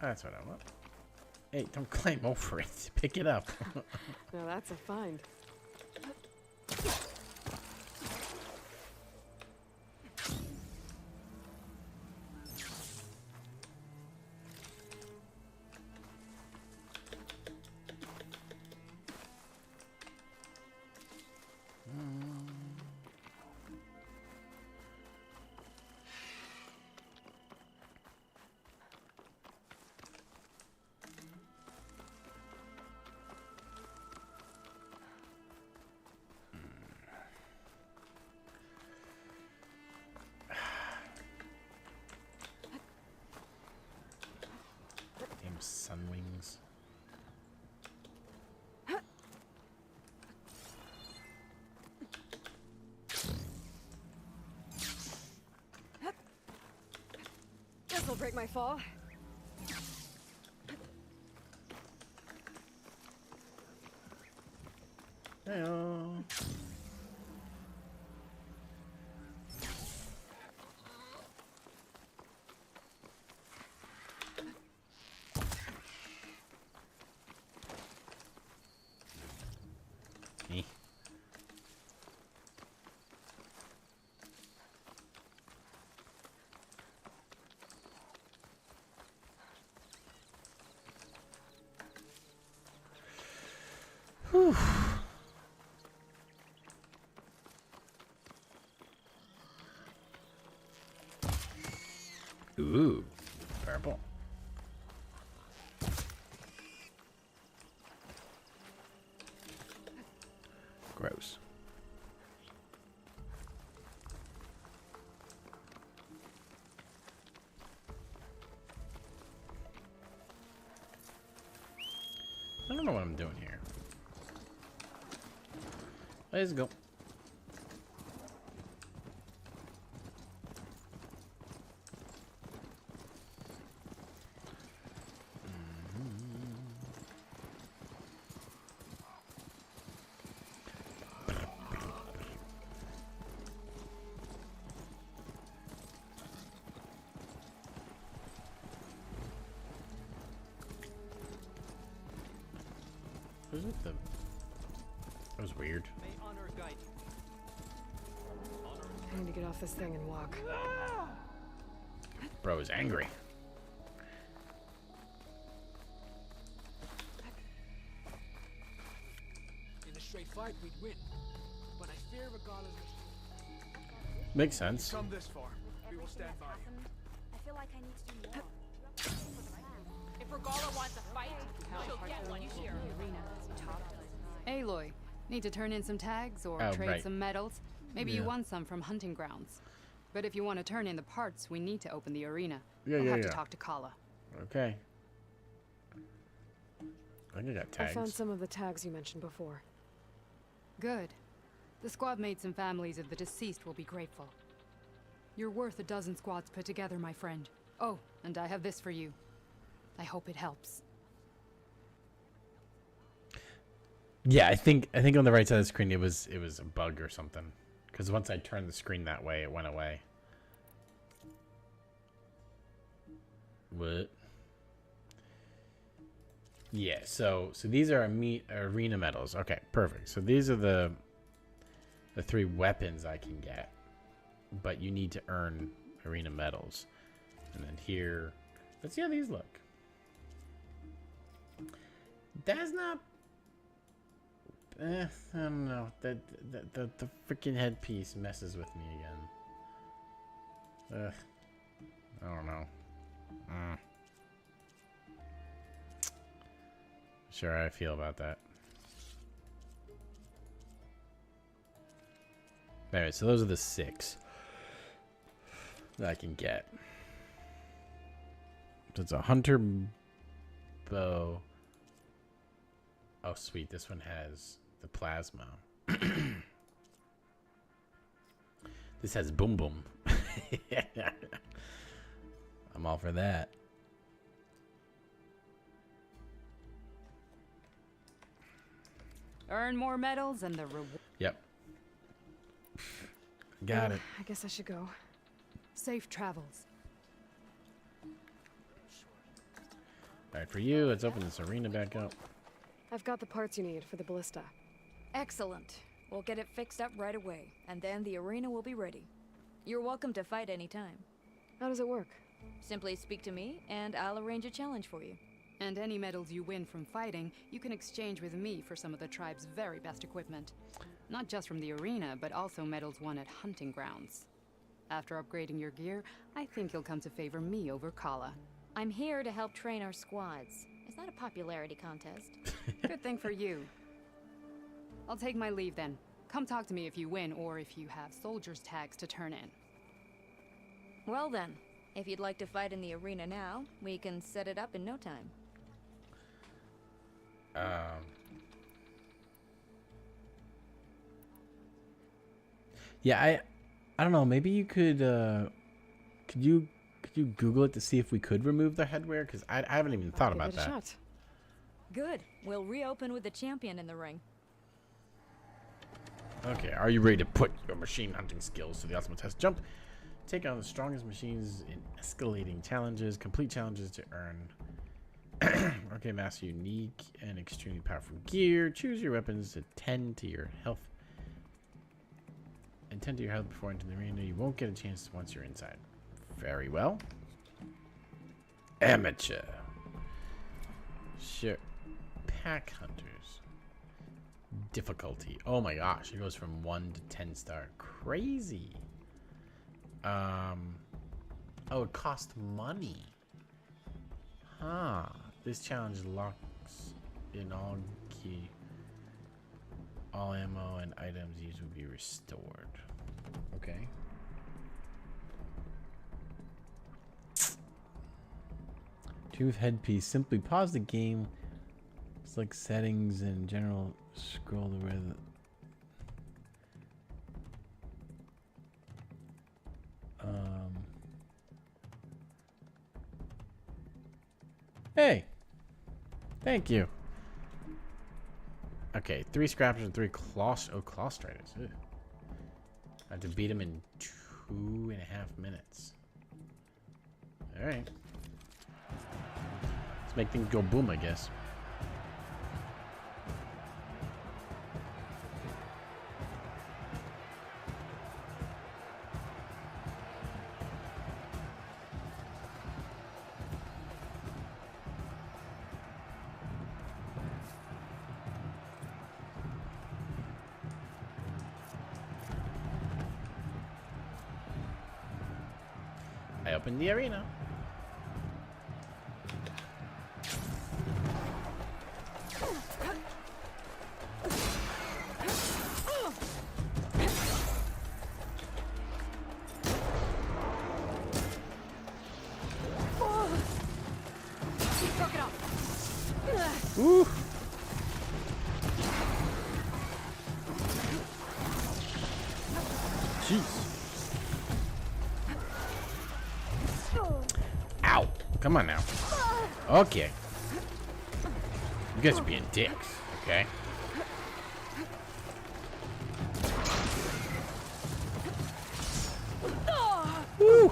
That's what I want. Hey, don't climb over it. Pick it up. Now that's a find. Damn sunwings. This'll break my fall. Hello. Me. Whew. Ooh, purple. Gross. I don't know what I'm doing here. Let's go. Was it the... That was weird. I need to get off this thing and walk. Bro is angry. In a straight fight, we'd win. But I fear Regala's... Makes sense. Come this far. We will stand by. I feel like I need to do more. If Regala wants a fight, she'll get one here. Aloy, need to turn in some tags or Oh, trade right. some medals? Maybe you Yeah. won some from hunting grounds. But if you want to turn in the parts, we need to open the arena. Yeah, I'll yeah, have to yeah. talk to Kala. Okay. I think I got I tags. found some of the tags you mentioned before. Good. The squad mates and families of the deceased will be grateful. You're worth a dozen squads put together, my friend. Oh, and I have this for you. I hope it helps. Yeah, I think on the right side of the screen it was a bug or something. Because once I turned the screen that way, it went away. What? Yeah, so these are arena medals. Okay, perfect. So these are the 3 weapons I can get, but you need to earn arena medals. And then here, let's see how these look. That's not. I don't know. The freaking headpiece messes with me again. I don't know. Sure, how I feel about that. Alright, so those are the 6 that I can get. So it's a hunter bow. Oh, sweet. This one has the plasma. This has boom boom. I'm all for that. Earn more medals and the reward. Yep. Got it. I guess I should go. Safe travels. Alright, for you, let's open this arena back up. I've got the parts you need for the ballista. Excellent. We'll get it fixed up right away, and then the arena will be ready. You're welcome to fight anytime. How does it work? Simply speak to me, and I'll arrange a challenge for you. And any medals you win from fighting, you can exchange with me for some of the tribe's very best equipment. Not just from the arena, but also medals won at hunting grounds. After upgrading your gear, I think you'll come to favor me over Kala. I'm here to help train our squads. It's not a popularity contest. Good thing for you. I'll take my leave then. Come talk to me if you win or if you have soldiers' tags to turn in. Well then, if you'd like to fight in the arena now, we can set it up in no time. Yeah, I don't know. Maybe you could you Google it to see if we could remove the headwear? Because I haven't even thought about that. Shot. Good. We'll reopen with the champion in the ring. Okay, are you ready to put your machine hunting skills to the ultimate test? Jump. Take on the strongest machines in escalating challenges. Complete challenges to earn. Okay, master unique and extremely powerful gear. Choose your weapons to tend to your health. And tend to your health before entering the arena. You won't get a chance once you're inside. Very well. Amateur. Sure. Pack hunters. Difficulty. Oh my gosh, it goes from 1 to 10 star. Crazy. Oh, Oh, it costs money. Huh. This challenge locks in all key. All ammo and items used will be restored. Okay. Tooth headpiece. Simply pause the game. Select settings and general. Scroll to where the. Hey. Thank you. Okay, 3 scrappers and 3 claw striders. Ugh. I have to beat him in 2.5 minutes. Alright. Let's make things go boom, I guess. I opened the arena. Ooh. Jeez. Ow. Come on now. Okay. You guys are being dicks, okay? Woo.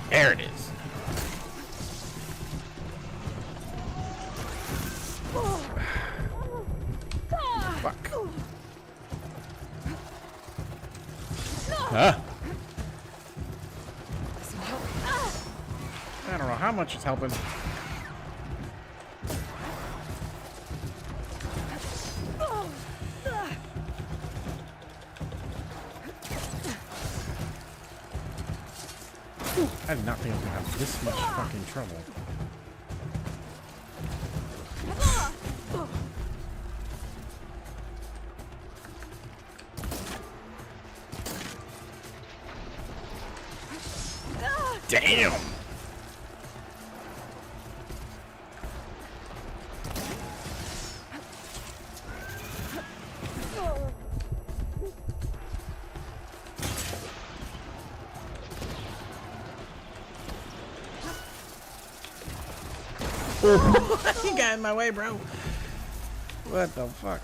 There it is. Fuck. Huh? I don't know how much it's helping. I did not think I was gonna have this much fucking trouble. Damn! Oh, you got in my way, bro. What the fuck?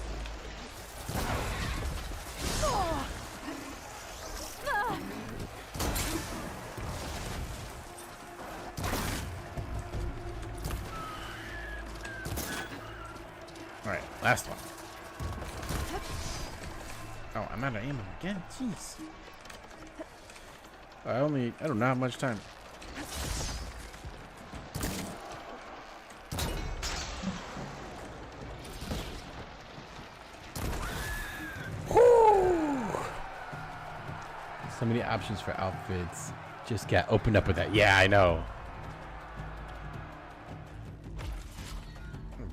Alright, last one. Oh, I'm out of ammo again? Jeez. I don't have much time. So many options for outfits. Just got opened up with that. Yeah, I know.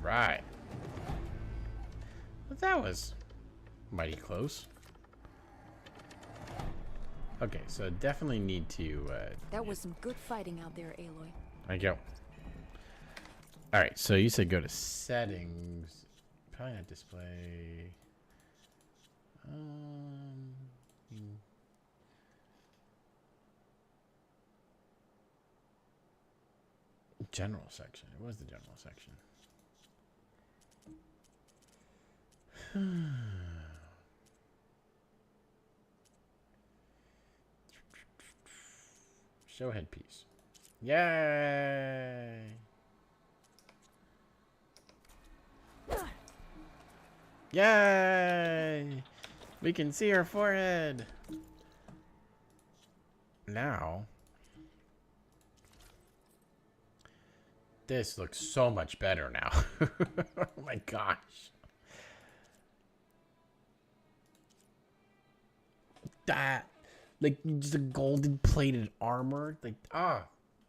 Right. But that was mighty close. Okay, so definitely need to That was some good fighting out there, Aloy. there you go. Alright, so you said go to settings. Probably not display. General section. It was the general section. Show headpiece. Yay! Yay! We can see her forehead. now, this looks so much better now. Oh my gosh. That, like, just a golden plated armor. Like,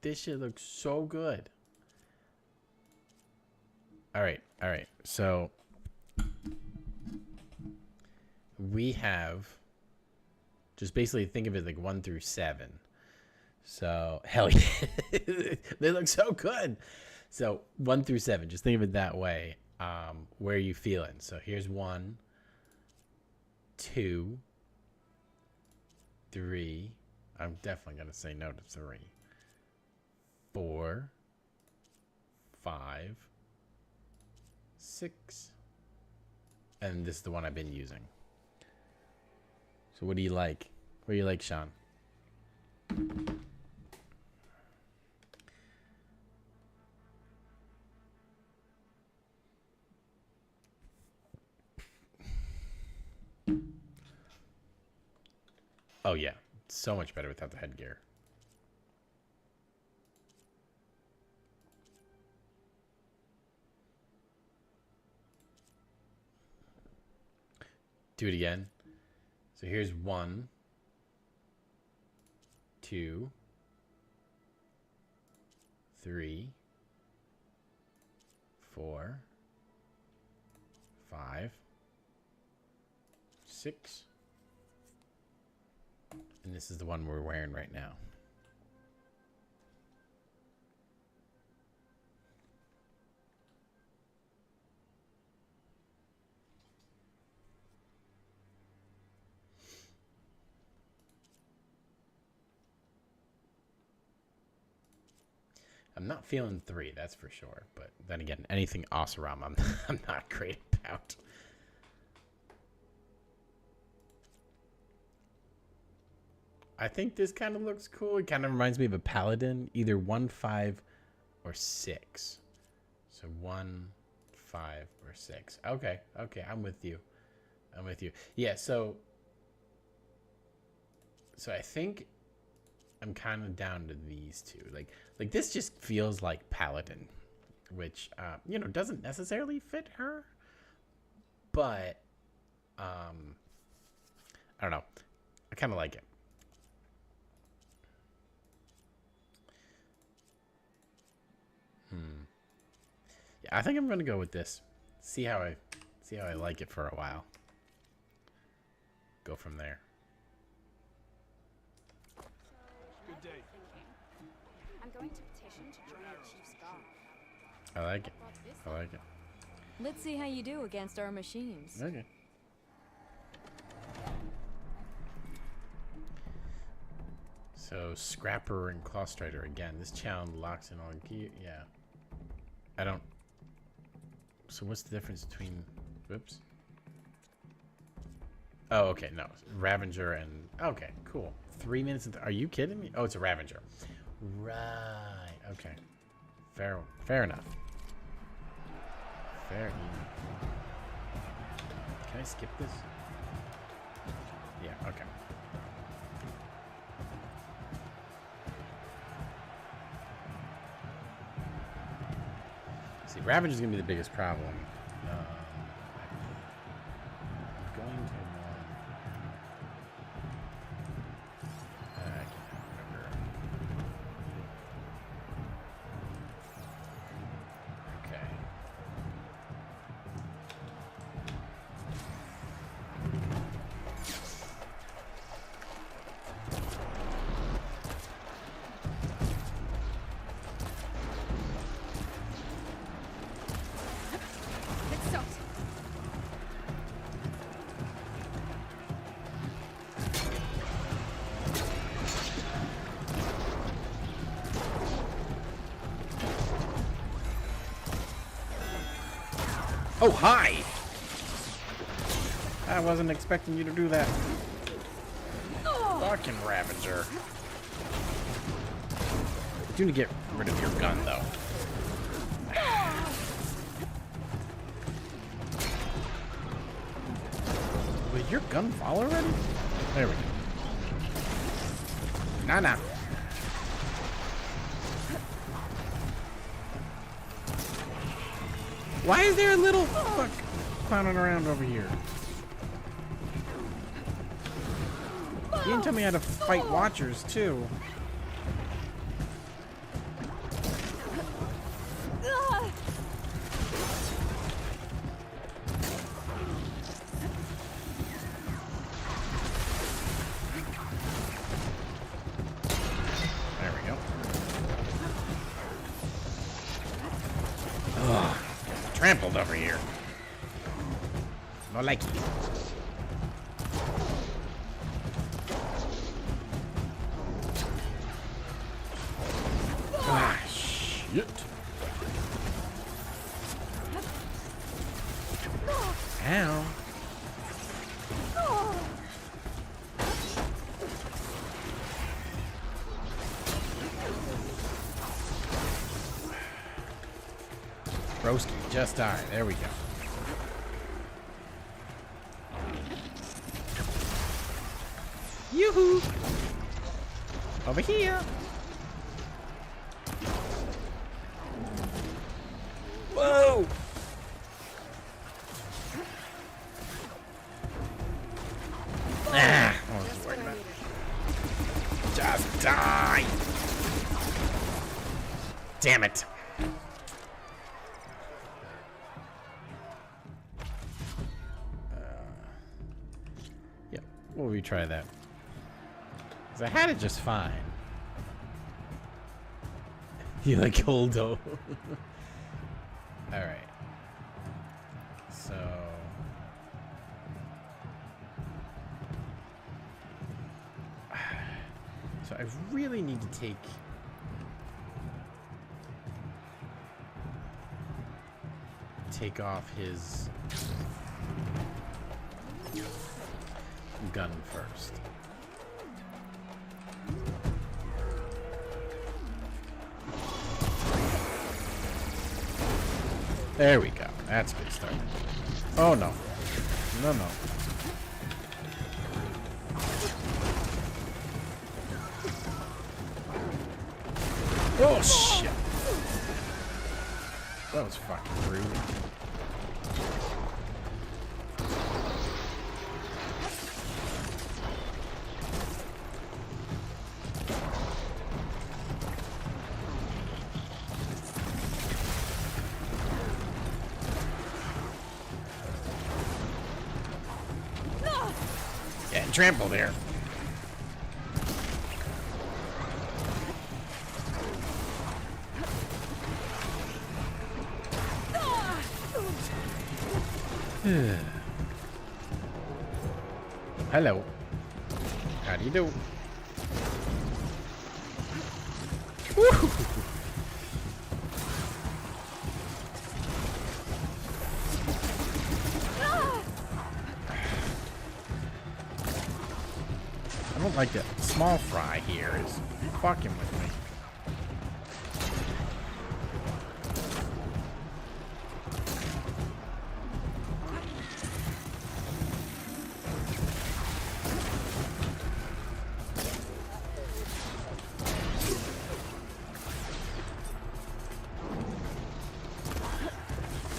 this shit looks so good. All right. So we have, just basically think of it like 1 through 7. So hell yeah, they look so good. So 1 through 7, just think of it that way. Where are you feeling? So here's 1, 2, 3. I'm definitely gonna say no to 3. 4, 5, 6, and this is the one I've been using. So what do you like? What do you like, Sean? Oh yeah, so much better without the headgear. Do it again. So here's 1, 2, 3, 4, 5, 6. And this is the one we're wearing right now. I'm not feeling 3, that's for sure. But then again, anything Oseram, I'm not great about. I think this kind of looks cool. It kind of reminds me of a paladin, either 1, 5, or 6. So 1, 5, or 6. Okay, I'm with you. Yeah, so I think I'm kind of down to these two. Like this just feels like paladin, which you know, doesn't necessarily fit her, but I don't know. I kind of like it. Yeah, I think I'm gonna go with this. See how I like it for a while. Go from there. Good day. I'm going to petition to join the chief's guard. I like it. Let's see how you do against our machines. Okay. So Scrapper and Clawstrider again. This challenge locks in all gear. Yeah. I don't. So what's the difference between? Whoops. Oh, okay. No, Ravager and okay, cool. 3 minutes. Are you kidding me? Oh, it's a Ravager. Right. Okay. Fair enough. Fair enough. Can I skip this? Yeah. Okay. See, Ravager's gonna be the biggest problem. I'm going to I can't remember. Okay. It's soaked. Oh, hi! I wasn't expecting you to do that. Fucking Ravager. I do need to get rid of your gun, though. Will your gun fall already? There we go. Nah. Why is there a little fuck clowning around over here? You didn't tell me how to fight watchers, too. There we go. Ugh. Trampled over here. No like it. Ah, shit. Ow. Broski just died. There we go. Yoo-hoo! Over here! Whoa! Ah! What was I worried about? Just die! Damn it! Yeah, we'll retry that. 'Cause I had it just fine. You like Holdo? Alright. So... So I really need to take off his gun first. There we go. That's a good start. Oh no. No. Oh shit. That was fucking rude. Getting trampled here. Hello. How do you do? Woo! I don't like that small fry here is fucking with me.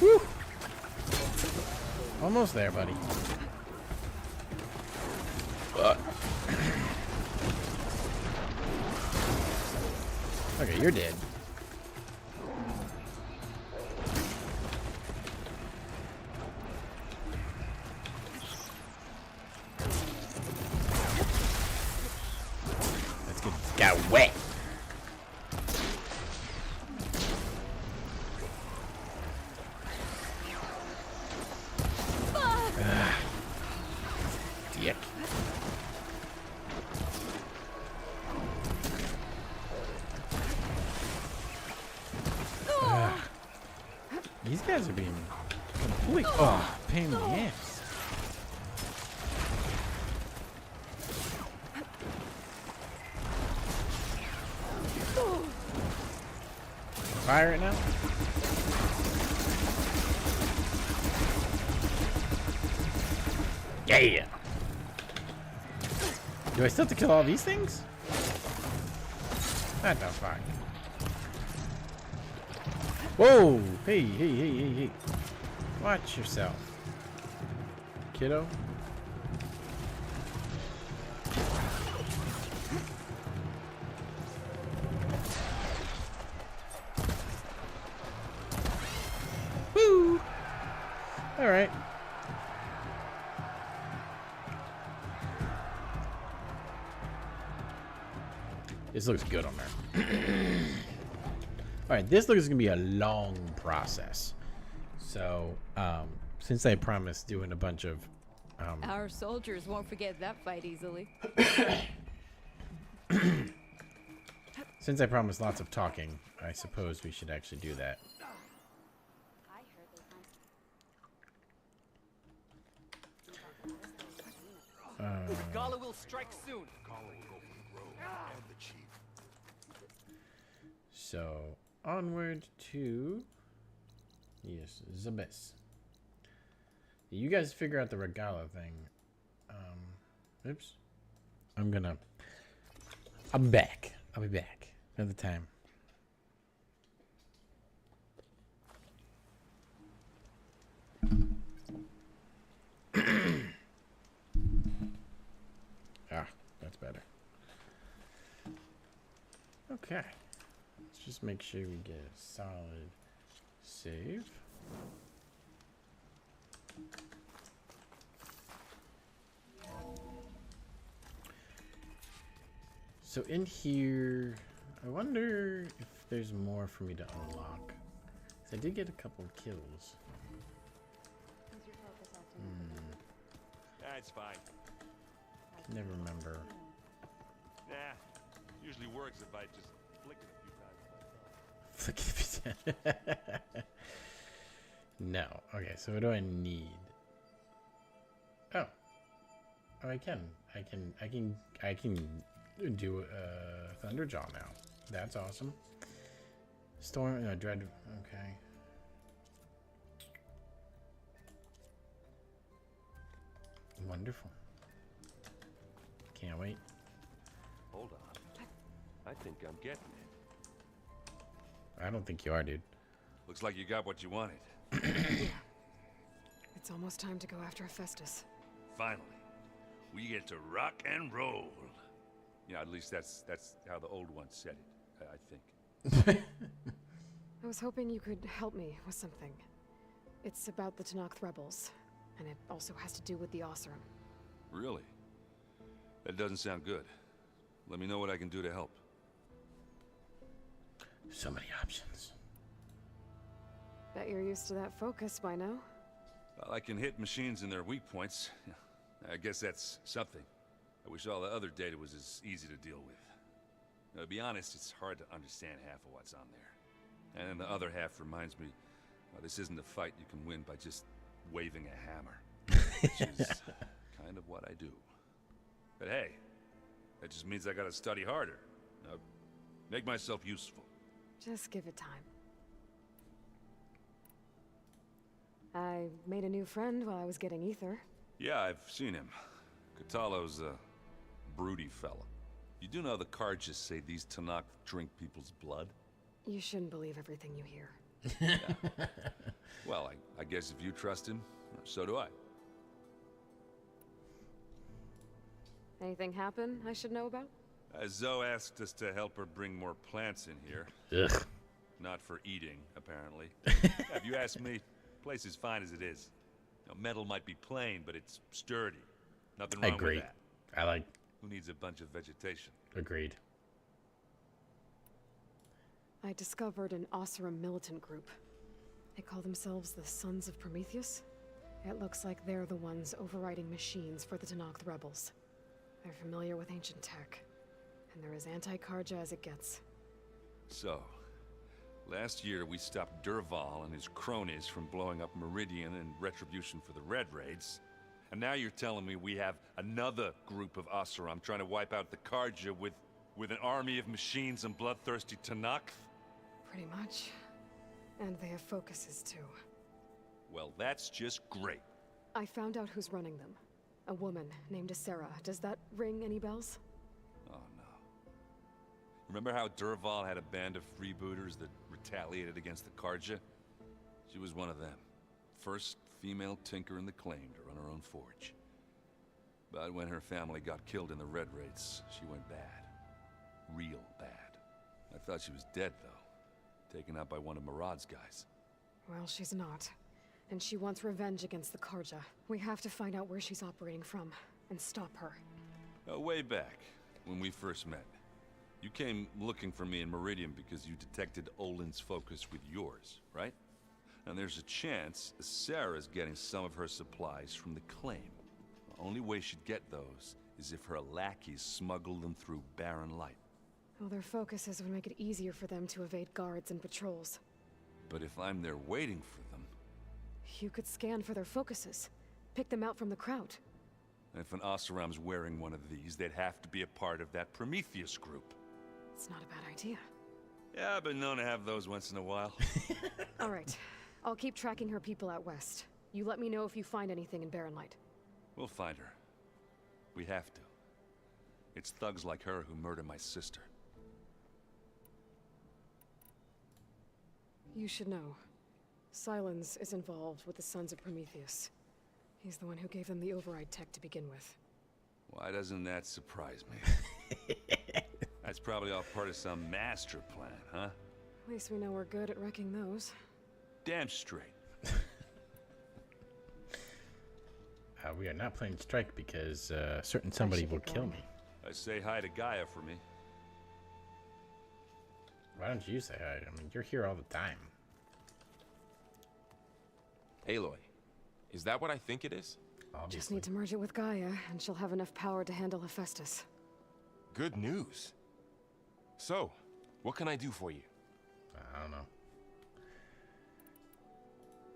Woo! Almost there, buddy. Okay, you're dead. Let's get this guy wet. Dick. These guys are being complete pain in the ass. Fire it now? Yeah. Do I still have to kill all these things? What the fuck? Whoa! Hey, hey, hey, hey, hey. Watch yourself, kiddo. Woo! All right. This looks good on there. Alright, this looks gonna be a long process. So, since I promised doing a bunch of Our soldiers won't forget that fight easily. since I promised lots of talking, I suppose we should actually do that. Gala will strike soon. So, onward to... Yes, Zabis. You guys figure out the Regala thing. Oops. I'm back. I'll be back. Another time. Ah, that's better. Okay. Let's just make sure we get a solid save. So in here, I wonder if there's more for me to unlock. 'Cause I did get a couple kills. That's fine. Never remember. Nah, usually works if I just flick it a few times. Flick it a few times. No. Okay, so what do I need? Oh. Oh, I can do a Thunderjaw now. That's awesome. Storm, no, Dread, okay. Wonderful. Can't wait. Hold on. I think I'm getting it. I don't think you are, dude. Looks like you got what you wanted. It's almost time to go after Hephaestus. Finally, we get to rock and roll. Yeah, at least that's how the old one said it, I think. I was hoping you could help me with something. It's about the Tenakth rebels, and it also has to do with the Oseram. Really? That doesn't sound good. Let me know what I can do to help. So many options. Bet you're used to that focus by now. Well, I can hit machines in their weak points. I guess that's something. I wish all the other data was as easy to deal with. Now, to be honest, it's hard to understand half of what's on there. And then the other half reminds me, well, this isn't a fight you can win by just waving a hammer. Which is kind of what I do. But hey, that just means I gotta study harder. Make myself useful. Just give it time. I made a new friend while I was getting ether. Yeah, I've seen him. Katalo's a broody fella. You do know the cards just say these Tenakth drink people's blood? You shouldn't believe everything you hear. Yeah. Well, I guess if you trust him, so do I. Anything happen I should know about? Zoe asked us to help her bring more plants in here. Ugh. Not for eating, apparently. Yeah, if you ask me, the place is fine as it is. You know, metal might be plain, but it's sturdy. Nothing wrong Agreed. with that. I like. Who needs a bunch of vegetation? Agreed. I discovered an Oseram militant group. They call themselves the Sons of Prometheus. It looks like they're the ones overriding machines for the Tenakth rebels. They're familiar with ancient tech, and they're as anti-Karja as it gets. So, last year we stopped Durval and his cronies from blowing up Meridian in retribution for the Red Raids. And now you're telling me we have another group of Oseram trying to wipe out the Karja with an army of machines and bloodthirsty Tenakth? Pretty much. And they have focuses too. Well, that's just great. I found out who's running them. A woman named Sarah. Does that ring any bells? Oh no. Remember how Durval had a band of freebooters that retaliated against the Karja? She was one of them. First female tinker in the claim to run her own forge. But when her family got killed in the Red Raids, she went bad. Real bad. I thought she was dead, though. Taken out by one of Murad's guys. Well, she's not. And she wants revenge against the Karja. We have to find out where she's operating from, and stop her. Way back, when we first met. You came looking for me in Meridian because you detected Olin's focus with yours, right? And there's a chance Sarah's getting some of her supplies from the claim. The only way she'd get those is if her lackeys smuggled them through Barren Light. Well, their focuses would make it easier for them to evade guards and patrols. But if I'm there waiting for them... You could scan for their focuses. Pick them out from the crowd. If an Oseram's wearing one of these, they'd have to be a part of that Prometheus group. It's not a bad idea. Yeah, I've been known to have those once in a while. All right. I'll keep tracking her people out west. You let me know if you find anything in Barren Light. We'll find her. We have to. It's thugs like her who murder my sister. You should know. Silence is involved with the Sons of Prometheus. He's the one who gave them the override tech to begin with. Why doesn't that surprise me? That's probably all part of some master plan, huh? At least we know we're good at wrecking those. Damn straight. We are not playing Strike because certain somebody will kill me. I say hi to Gaia for me. Why don't you say hi? I mean, you're here all the time. Aloy, is that what I think it is? Obviously. Just need to merge it with Gaia, and she'll have enough power to handle Hephaestus. Good news. So, what can I do for you? I don't know.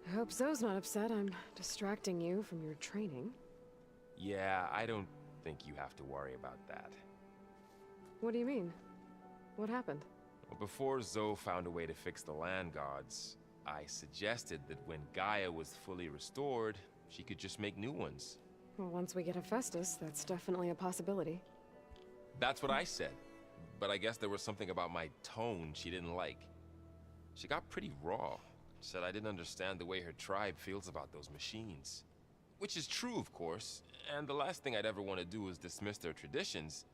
I hope Zoe's not upset I'm distracting you from your training. Yeah, I don't think you have to worry about that. What do you mean? What happened? Well, before Zoe found a way to fix the land gods, I suggested that when Gaia was fully restored, she could just make new ones. Well, once we get Hephaestus, that's definitely a possibility. That's what I said. But I guess there was something about my tone she didn't like. She got pretty raw. Said I didn't understand the way her tribe feels about those machines. Which is true, of course, and the last thing I'd ever want to do is dismiss their traditions.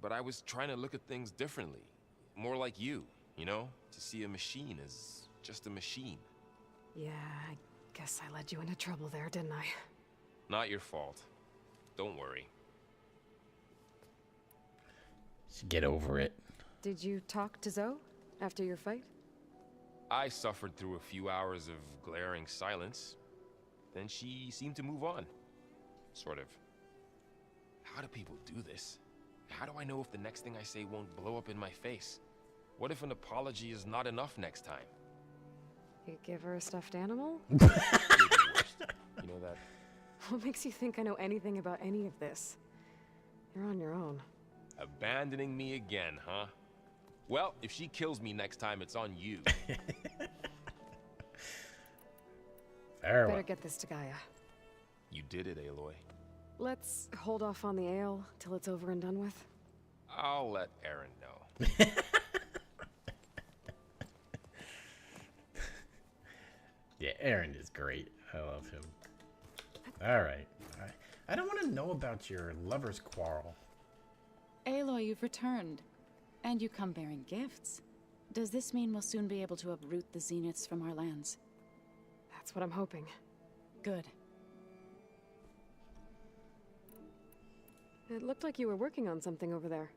But I was trying to look at things differently. More like you know? To see a machine as just a machine. Yeah, I guess I led you into trouble there, didn't I? Not your fault. Don't worry. Should get over it. Did you talk to Zoe after your fight? I suffered through a few hours of glaring silence. Then she seemed to move on. Sort of. How do people do this? How do I know if the next thing I say won't blow up in my face? What if an apology is not enough next time? You give her a stuffed animal? You're the worst. You know that? What makes you think I know anything about any of this? You're on your own. Abandoning me again, huh? Well, if she kills me next time, it's on you. Better get this to Gaia. You did it, Aloy. Let's hold off on the ale till it's over and done with. I'll let Aaron know. Yeah, Aaron is great. I love him. All right. I don't want to know about your lover's quarrel. Aloy, you've returned. And you come bearing gifts. Does this mean we'll soon be able to uproot the Zeniths from our lands? That's what I'm hoping. Good. It looked like you were working on something over there.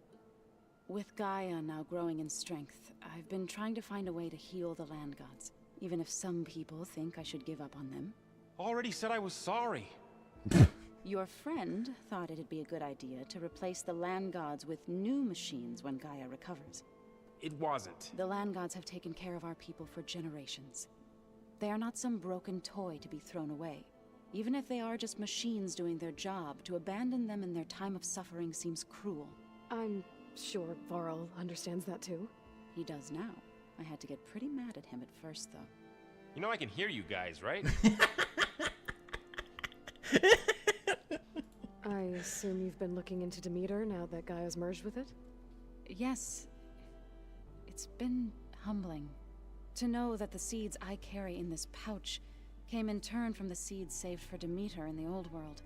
With Gaia now growing in strength, I've been trying to find a way to heal the land gods, even if some people think I should give up on them. Already said I was sorry. Your friend thought it'd be a good idea to replace the land gods with new machines when Gaia recovers. It wasn't. The land gods have taken care of our people for generations. They are not some broken toy to be thrown away. Even if they are just machines doing their job, to abandon them in their time of suffering seems cruel. I'm sure Varl understands that too. He does now. I had to get pretty mad at him at first, though. You know I can hear you guys, right? I assume you've been looking into Demeter now that Gaia's merged with it? Yes, It's been humbling to know that the seeds I carry in this pouch came in turn from the seeds saved for Demeter in the old world.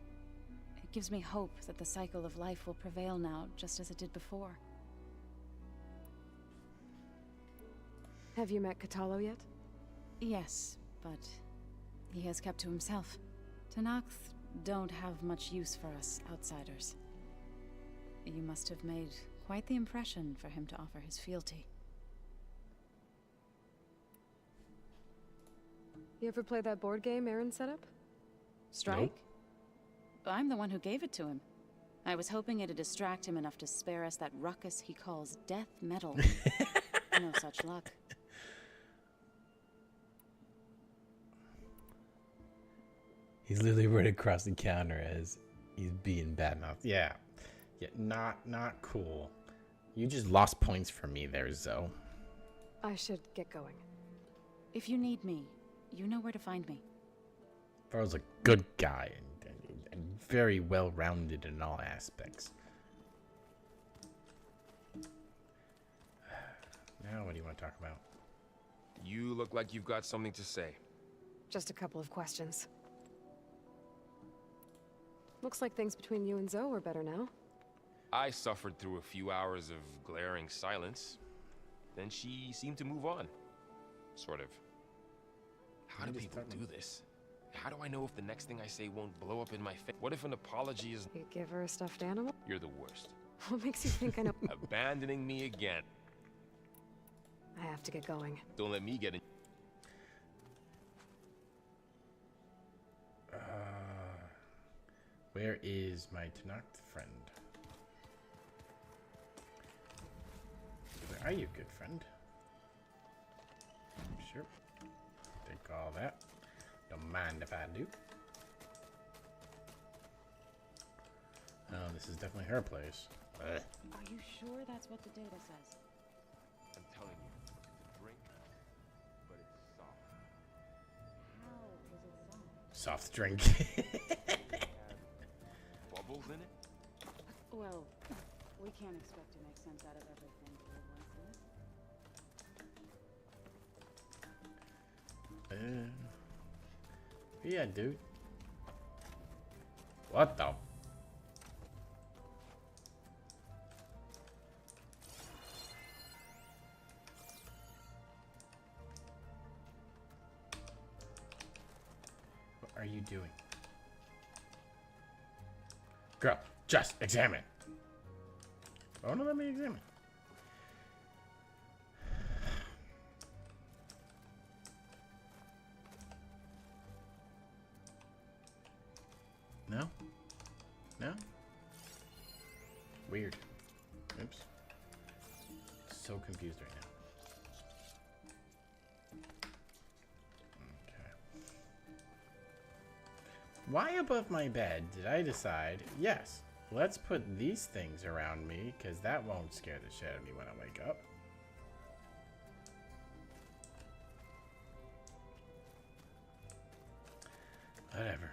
It gives me hope that the cycle of life will prevail now, just as it did before. Have you met Katalo yet? Yes, but he has kept to himself. Tenakth don't have much use for us outsiders. You must have made quite the impression for him to offer his fealty. You ever play that board game Aaron set up? Strike? Nope. I'm the one who gave it to him. I was hoping it'd distract him enough to spare us that ruckus he calls death metal. No such luck. He's literally right across the counter as he's being badmouthed. Yeah, not cool. You just lost points for me there, Zoe. I should get going. If you need me, you know where to find me. Varl's a good guy and very well-rounded in all aspects. Now, what do you want to talk about? You look like you've got something to say. Just a couple of questions. Looks like things between you and Zoe are better now. I suffered through a few hours of glaring silence. Then she seemed to move on. Sort of. How do people do this? How do I know if the next thing I say won't blow up in my face? What if an apology is... You give her a stuffed animal? You're the worst. What makes you think I know? Abandoning me again. I have to get going. Don't let me get in... Where is my Tenakth friend? Where are you, good friend? Sure. Take all that. Don't mind if I do. Oh, this is definitely her place. Ugh. Are you sure that's what the data says? I'm telling you, it's a drink, but it's soft. How is it soft? Soft drink. Bubbles in it? Well, we can't expect to make sense out of everything for once. Yeah, dude. What the? What are you doing? Girl, just examine. Oh, no, let me examine. No? No? Weird. Oops. So confused right now. Okay. Why above my bed did I decide, yes, let's put these things around me, because that won't scare the shit out of me when I wake up. Whatever.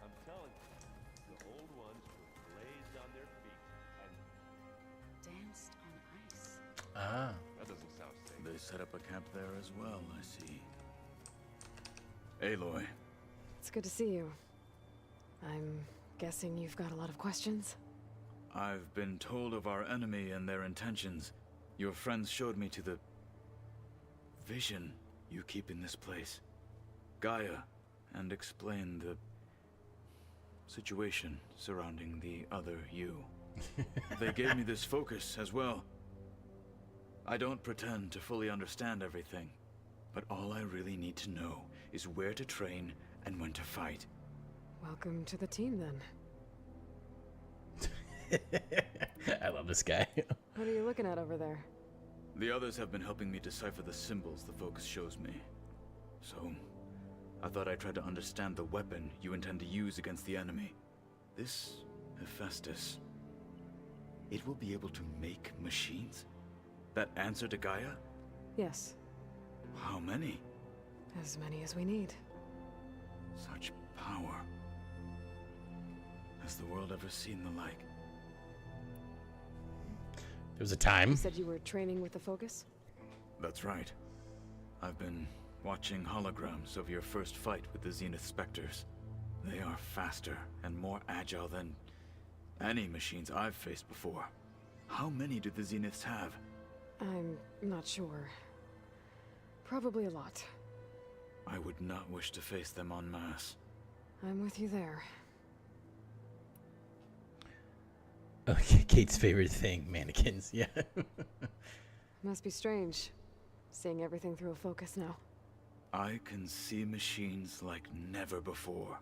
I'm telling you, the old ones were blazed on their feet and danced on ice. Ah. That doesn't sound safe. They set up a camp there as well, I see. Aloy. It's good to see you. I'm guessing you've got a lot of questions? I've been told of our enemy and their intentions. Your friends showed me to the vision you keep in this place. Gaia, and explained the situation surrounding the other you. They gave me this focus as well. I don't pretend to fully understand everything, but all I really need to know is where to train and when to fight. Welcome to the team, then. I love this guy. What are you looking at over there? The others have been helping me decipher the symbols the focus shows me. So, I thought I'd try to understand the weapon you intend to use against the enemy. This Hephaestus, it will be able to make machines? That answer to Gaia? Yes. How many? As many as we need. Such power. Has the world ever seen the like? There was a time. You said you were training with the Focus? That's right. I've been watching holograms of your first fight with the Zenith Spectres. They are faster and more agile than any machines I've faced before. How many do the Zeniths have? I'm not sure. Probably a lot. I would not wish to face them en masse. I'm with you there. Okay, Kate's favorite thing, mannequins. Yeah. Must be strange, seeing everything through a Focus now. I can see machines like never before.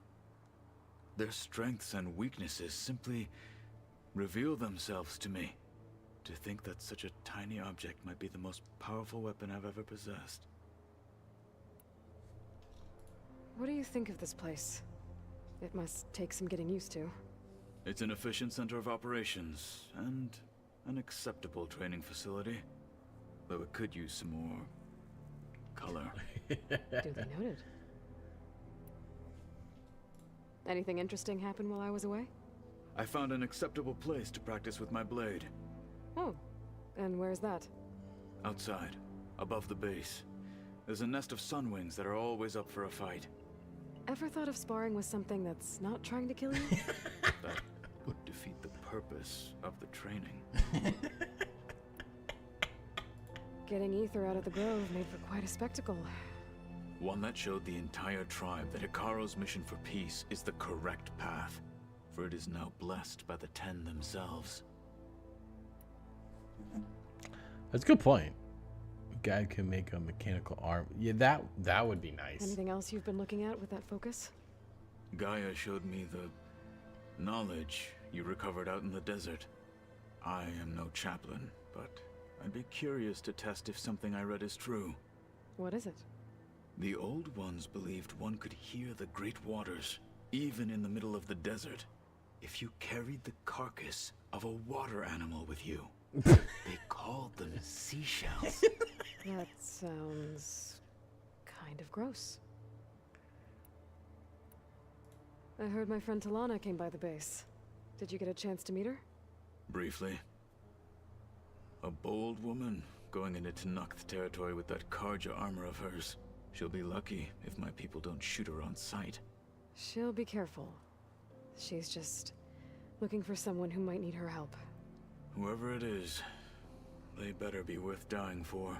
Their strengths and weaknesses simply reveal themselves to me. To think that such a tiny object might be the most powerful weapon I've ever possessed. What do you think of this place? It must take some getting used to. It's an efficient center of operations, and an acceptable training facility. Though it could use some more color. Duly noted. Anything interesting happen while I was away? I found an acceptable place to practice with my blade. Oh, and where's that? Outside, above the base. There's a nest of sunwings that are always up for a fight. Ever thought of sparring with something that's not trying to kill you? That would defeat the purpose of the training. Getting Ether out of the grove made for quite a spectacle. One that showed the entire tribe that Ikaro's mission for peace is the correct path, for it is now blessed by the Ten themselves. That's a good point. A guy can make a mechanical arm. Yeah, that would be nice. Anything else you've been looking at with that Focus? Gaia showed me the knowledge you recovered out in the desert. I am no chaplain, but I'd be curious to test if something I read is true. What is it? The Old Ones believed one could hear the great waters, even in the middle of the desert, if you carried the carcass of a water animal with you. They called them seashells. That sounds kind of gross. I heard my friend Talana came by the base. Did you get a chance to meet her? Briefly. A bold woman going into Tenakth territory with that Karja armor of hers. She'll be lucky if my people don't shoot her on sight. She'll be careful. She's just looking for someone who might need her help. Whoever it is, they better be worth dying for.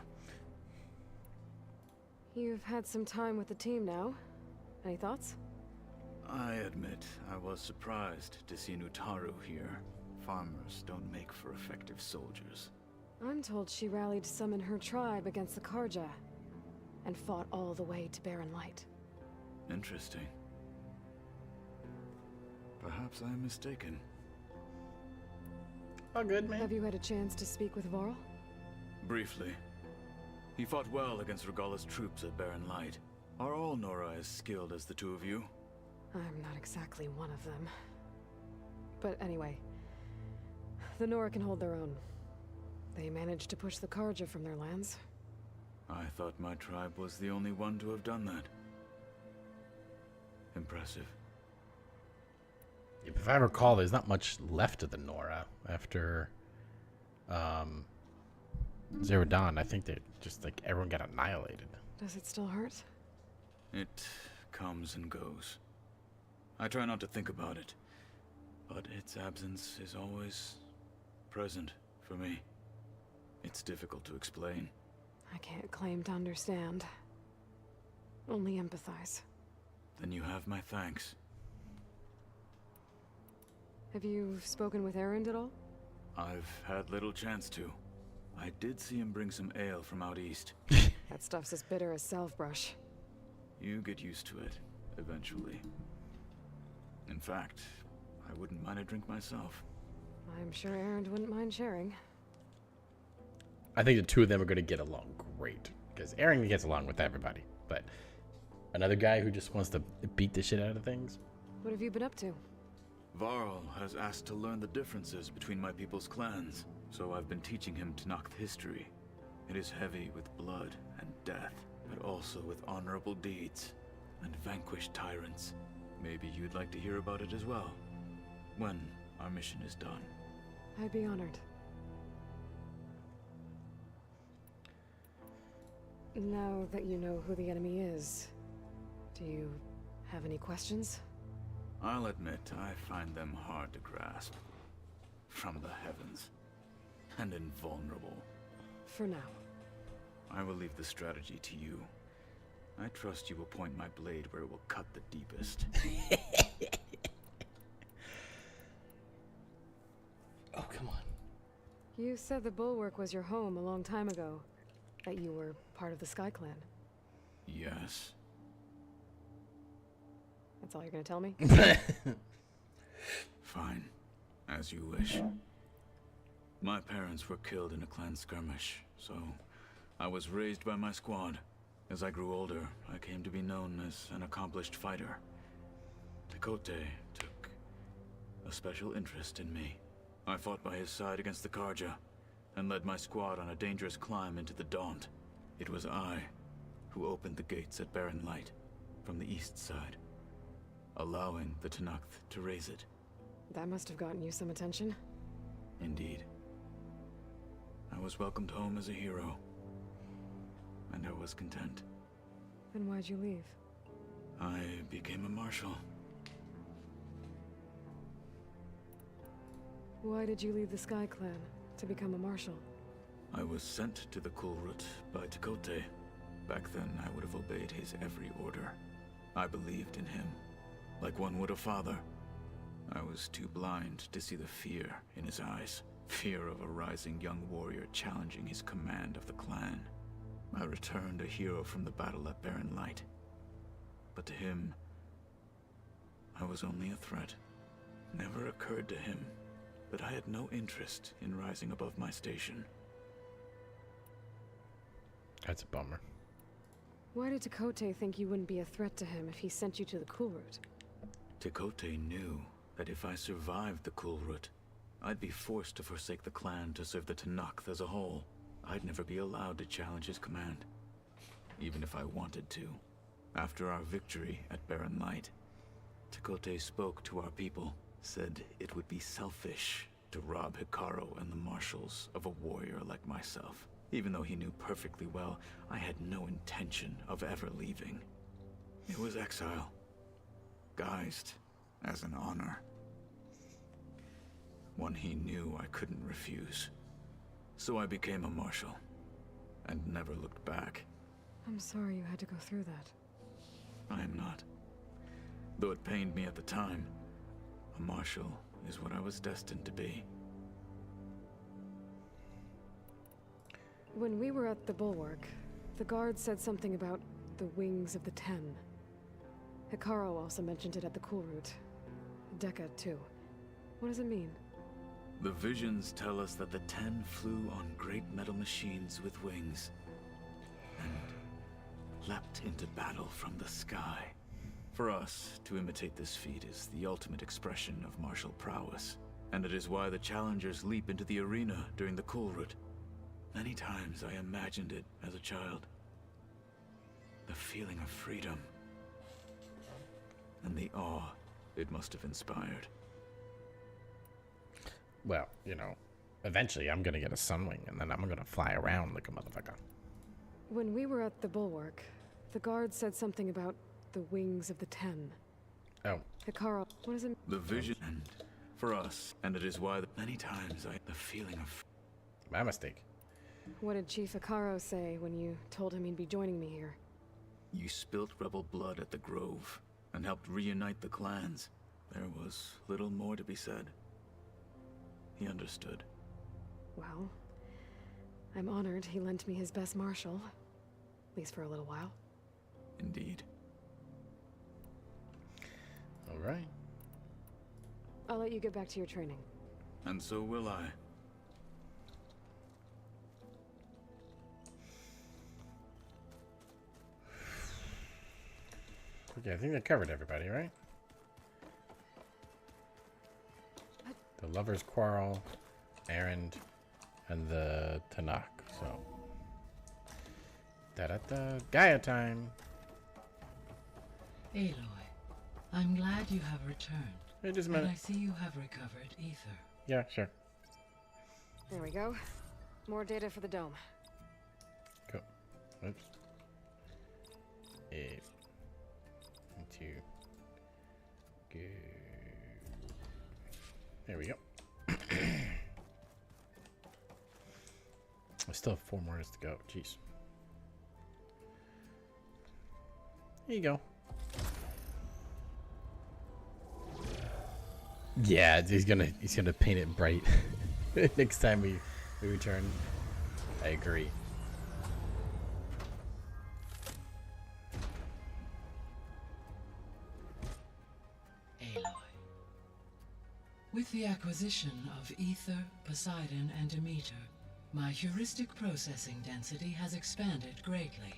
You've had some time with the team now. Any thoughts? I admit, I was surprised to see Nutaru here. Farmers don't make for effective soldiers. I'm told she rallied some in her tribe against the Karja, and fought all the way to Barren Light. Interesting. Perhaps I am mistaken. All good, man. Have you had a chance to speak with Varl? Briefly. He fought well against Regalla's troops at Barren Light. Are all Nora as skilled as the two of you? I'm not exactly one of them. But anyway, the Nora can hold their own. They managed to push the Karja from their lands. I thought my tribe was the only one to have done that. Impressive. If I recall, there's not much left of the Nora after Zero Dawn. I think they just like everyone got annihilated. Does it still hurt? It comes and goes. I try not to think about it, but its absence is always present for me. It's difficult to explain. I can't claim to understand. Only empathize. Then you have my thanks. Have you spoken with Erend at all? I've had little chance to. I did see him bring some ale from out east. That stuff's as bitter as salve-brush. You get used to it, eventually. In fact, I wouldn't mind a drink myself. I'm sure Erend wouldn't mind sharing. I think the two of them are going to get along great because Aaron gets along with everybody, but another guy who just wants to beat the shit out of things. What have you been up to? Varl has asked to learn the differences between my people's clans, so I've been teaching him Tenakth history. It is heavy with blood and death, but also with honorable deeds and vanquished tyrants. Maybe you'd like to hear about it as well. when our mission is done. I'd be honored. Now that you know who the enemy is, do you have any questions? I'll admit, I find them hard to grasp. From the heavens. And invulnerable. For now. I will leave the strategy to you. I trust you will point my blade where it will cut the deepest. Oh, come on. You said the Bulwark was your home a long time ago. That you were part of the Sky Clan. Yes. That's all you're gonna tell me? Fine. As you wish. My parents were killed in a clan skirmish, so I was raised by my squad. As I grew older, I came to be known as an accomplished fighter. Tekote took a special interest in me. I fought by his side against the Karja, and led my squad on a dangerous climb into the Daunt. It was I who opened the gates at Barren Light from the east side, allowing the Tenakth to raise it. That must have gotten you some attention. Indeed. I was welcomed home as a hero, and I was content. Then why'd you leave? I became a marshal. Why did you leave the Sky Clan to become a marshal? I was sent to the Kulrut by Tekote. Back then, I would have obeyed his every order. I believed in him, like one would a father. I was too blind to see the fear in his eyes. Fear of a rising young warrior challenging his command of the clan. I returned a hero from the battle at Barren Light. But to him, I was only a threat. Never occurred to him that I had no interest in rising above my station. That's a bummer. Why did Tekote think you wouldn't be a threat to him if he sent you to the Kulrut? Tekote knew that if I survived the Kulrut, I'd be forced to forsake the clan to serve the Tenakth as a whole. I'd never be allowed to challenge his command, even if I wanted to. After our victory at Barren Light, Tekote spoke to our people, said it would be selfish to rob Hikaru and the marshals of a warrior like myself, even though he knew perfectly well I had no intention of ever leaving. It was exile, guised as an honor. One he knew I couldn't refuse. So I became a marshal, and never looked back. I'm sorry you had to go through that. I am not. Though it pained me at the time, a marshal is what I was destined to be. When we were at the Bulwark, the guard said something about the Wings of the Ten. Hikaru also mentioned it at the Kulrut. Dekka, too. What does it mean? The visions tell us that the Ten flew on great metal machines with wings, and leapt into battle from the sky. For us, to imitate this feat is the ultimate expression of martial prowess, and it is why the challengers leap into the arena during the Kulrut. Many times I imagined it as a child. The feeling of freedom, and the awe it must have inspired. Well, you know, eventually I'm gonna get a Sunwing, and then I'm gonna fly around like a motherfucker. When we were at the Bulwark, the guard said something about the Wings of the Ten. Oh. Hikaru, what is it? The vision, and for us, and it is why many times the feeling of... My mistake. What did Chief Hikaru say when you told him he'd be joining me here? You spilt rebel blood at the Grove, and helped reunite the clans. There was little more to be said. He understood. Well, I'm honored he lent me his best marshal. At least for a little while. Indeed. All right. I'll let you get back to your training. And so will I. Okay, I think I covered everybody, right? The Lover's Quarrel, Errand, and the Tanakh, so. Da-da-da, Gaia time! Aloy, I'm glad you have returned. Hey, just a And minute. I see you have recovered ether. Yeah, sure. There we go. More data for the dome. Cool. Oops. 8. 2. Go. There we go. I still have 4 more to go. Jeez. There you go. Yeah, he's gonna paint it bright next time we return. I agree. Aloy. With the acquisition of Ether, Poseidon, and Demeter, my heuristic processing density has expanded greatly.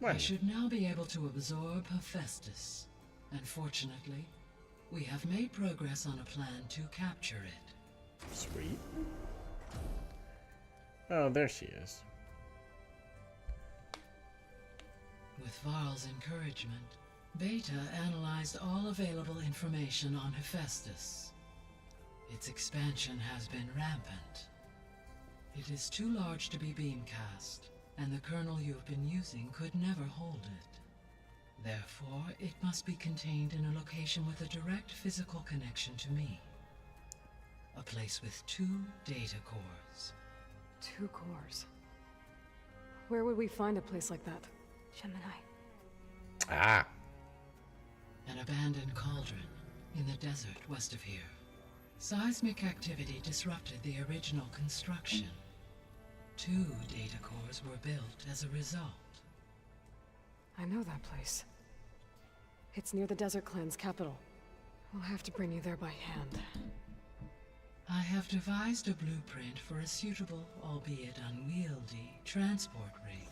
I should now be able to absorb Hephaestus, and fortunately, we have made progress on a plan to capture it. Sweet. Oh, there she is. With Varl's encouragement, Beta analyzed all available information on Hephaestus. Its expansion has been rampant. It is too large to be beamcast, and the kernel you've been using could never hold it. Therefore, it must be contained in a location with a direct physical connection to me. A place with 2 data cores. 2 cores. Where would we find a place like that? Gemini. Ah. An abandoned cauldron in the desert west of here. Seismic activity disrupted the original construction. 2 data cores were built as a result. I know that place. It's near the Desert Clan's capital. We'll have to bring you there by hand. I have devised a blueprint for a suitable, albeit unwieldy, transport rig.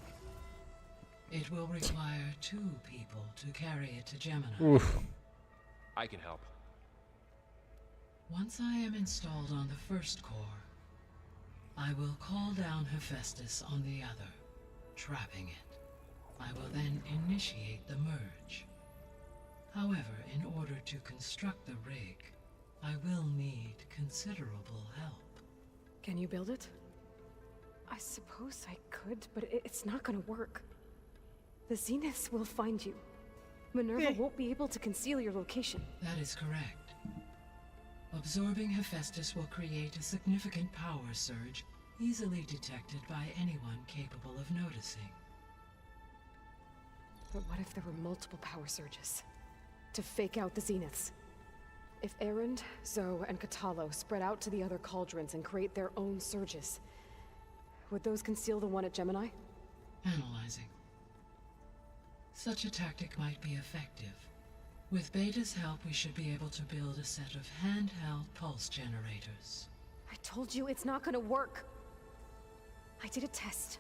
It will require 2 people to carry it to Gemini. Oof. I can help. Once I am installed on the first core, I will call down Hephaestus on the other, trapping it. I will then initiate the merge. However, in order to construct the rig, I will need considerable help. Can you build it? I suppose I could, but it's not gonna work. The Zeniths will find you. Minerva won't be able to conceal your location. That is correct. Absorbing Hephaestus will create a significant power surge, easily detected by anyone capable of noticing. But what if there were multiple power surges? To fake out the Zeniths? If Erend, Zoe, and Katalo spread out to the other cauldrons and create their own surges, would those conceal the one at Gemini? Analyzing. Such a tactic might be effective. With Beta's help, we should be able to build a set of handheld pulse generators. I told you it's not gonna work. I did a test.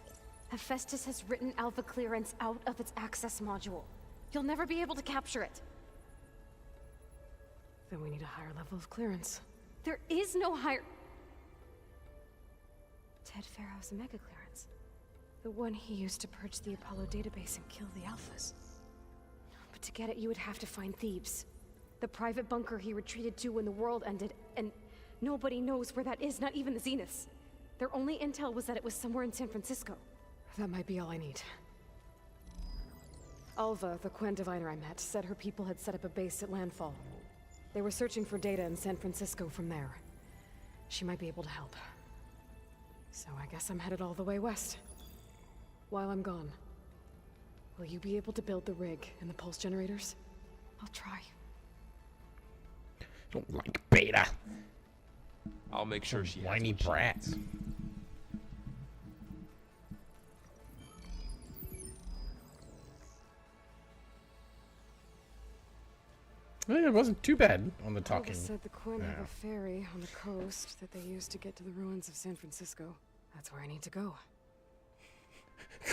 Hephaestus has written alpha clearance out of its access module. You'll never be able to capture it. Then we need a higher level of clearance. There is no higher... Ted Pharaoh's mega clearance. The one he used to purge the Apollo database and kill the Alphas. But to get it, you would have to find Thebes. The private bunker he retreated to when the world ended, and nobody knows where that is, not even the Zeniths. Their only intel was that it was somewhere in San Francisco. That might be all I need. Alva, the Quen diviner I met, said her people had set up a base at landfall. They were searching for data in San Francisco from there. She might be able to help. So I guess I'm headed all the way west. While I'm gone, will you be able to build the rig and the pulse generators? I'll try. Don't like Beta. I'll make sure she has whiny what she brats. needs. It wasn't too bad on the talking. Alva said the Quen have a ferry on the coast that they used to get to the ruins of San Francisco. That's where I need to go.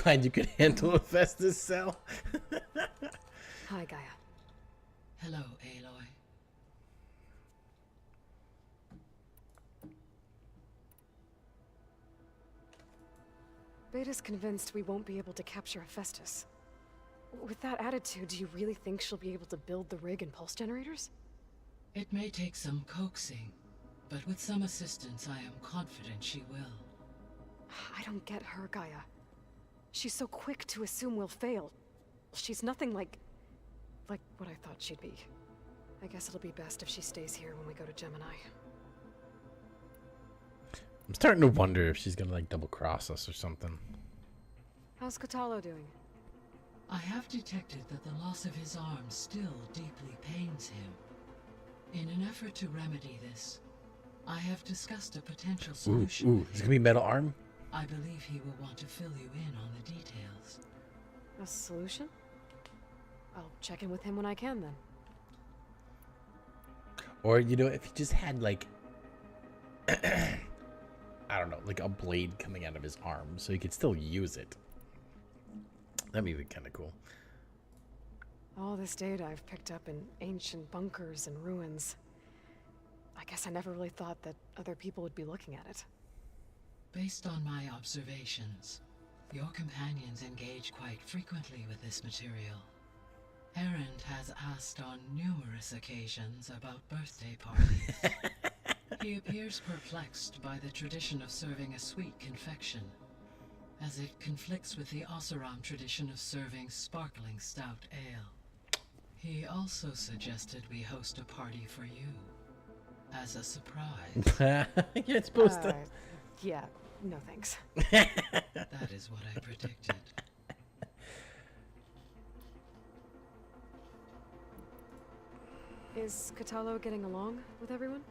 Glad you could handle a Festus cell. Hi, Gaia. Hello, Aloy. Beta's convinced we won't be able to capture Hephaestus. With that attitude, do you really think she'll be able to build the rig and pulse generators? It may take some coaxing, but with some assistance, I am confident she will. I don't get her, Gaia. She's so quick to assume we'll fail. She's nothing like what I thought she'd be. I guess it'll be best if she stays here when we go to Gemini. I'm starting to wonder if she's gonna like double cross us or something. How's Katalo doing? I have detected that the loss of his arm still deeply pains him. In an effort to remedy this, I have discussed a potential solution. Ooh, is it gonna be metal arm? I believe he will want to fill you in on the details. A solution? I'll check in with him when I can then. Or, you know, if he just had like, I don't know, like a blade coming out of his arm so he could still use it. That'd be kind of cool. All this data I've picked up in ancient bunkers and ruins. I guess I never really thought that other people would be looking at it. Based on my observations, your companions engage quite frequently with this material. Erend has asked on numerous occasions about birthday parties. He appears perplexed by the tradition of serving a sweet confection, as it conflicts with the Oseram tradition of serving sparkling stout ale. He also suggested we host a party for you, as a surprise. You're supposed to. Yeah, no thanks. That is what I predicted. Is Katalo getting along with everyone?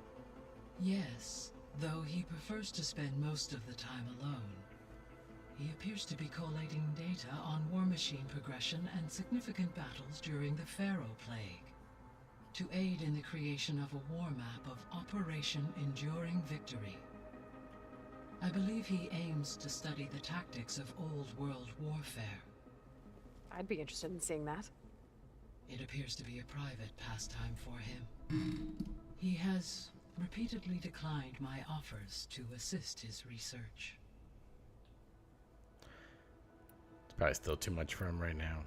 Yes, though he prefers to spend most of the time alone. He appears to be collating data on war machine progression and significant battles during the Pharaoh Plague, to aid in the creation of a war map of Operation Enduring Victory. I believe he aims to study the tactics of old world warfare. I'd be interested in seeing that. It appears to be a private pastime for him. He has repeatedly declined my offers to assist his research. It's probably still too much for him right now.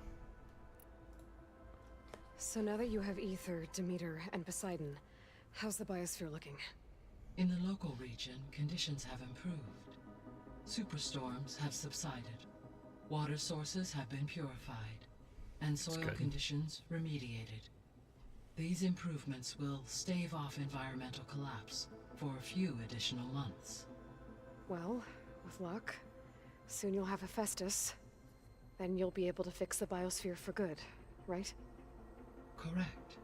So now that you have Ether, Demeter, and Poseidon, how's the biosphere looking? In the local region, conditions have improved. Superstorms have subsided. Water sources have been purified, and soil conditions remediated. These improvements will stave off environmental collapse for a few additional months. Well, with luck, soon you'll have Hephaestus. Then you'll be able to fix the biosphere for good, right? Correct.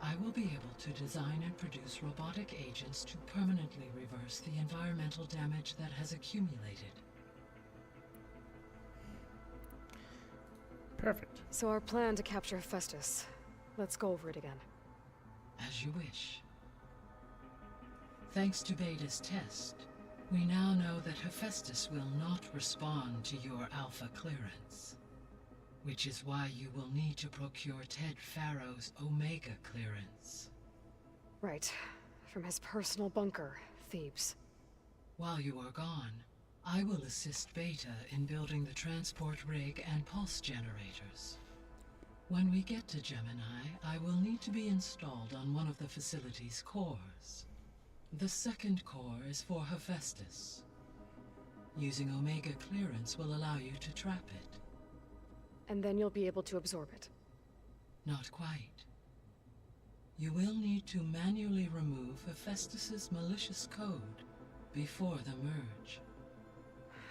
I will be able to design and produce robotic agents to permanently reverse the environmental damage that has accumulated. Perfect. So our plan to capture Hephaestus. Let's go over it again. As you wish. Thanks to Beta's test, we now know that Hephaestus will not respond to your Alpha clearance. Which is why you will need to procure Ted Pharaoh's Omega clearance. Right. From his personal bunker, Thebes. While you are gone, I will assist Beta in building the transport rig and pulse generators. When we get to Gemini, I will need to be installed on one of the facility's cores. The second core is for Hephaestus. Using Omega clearance will allow you to trap it. And then you'll be able to absorb it. Not quite. You will need to manually remove Hephaestus's malicious code before the merge.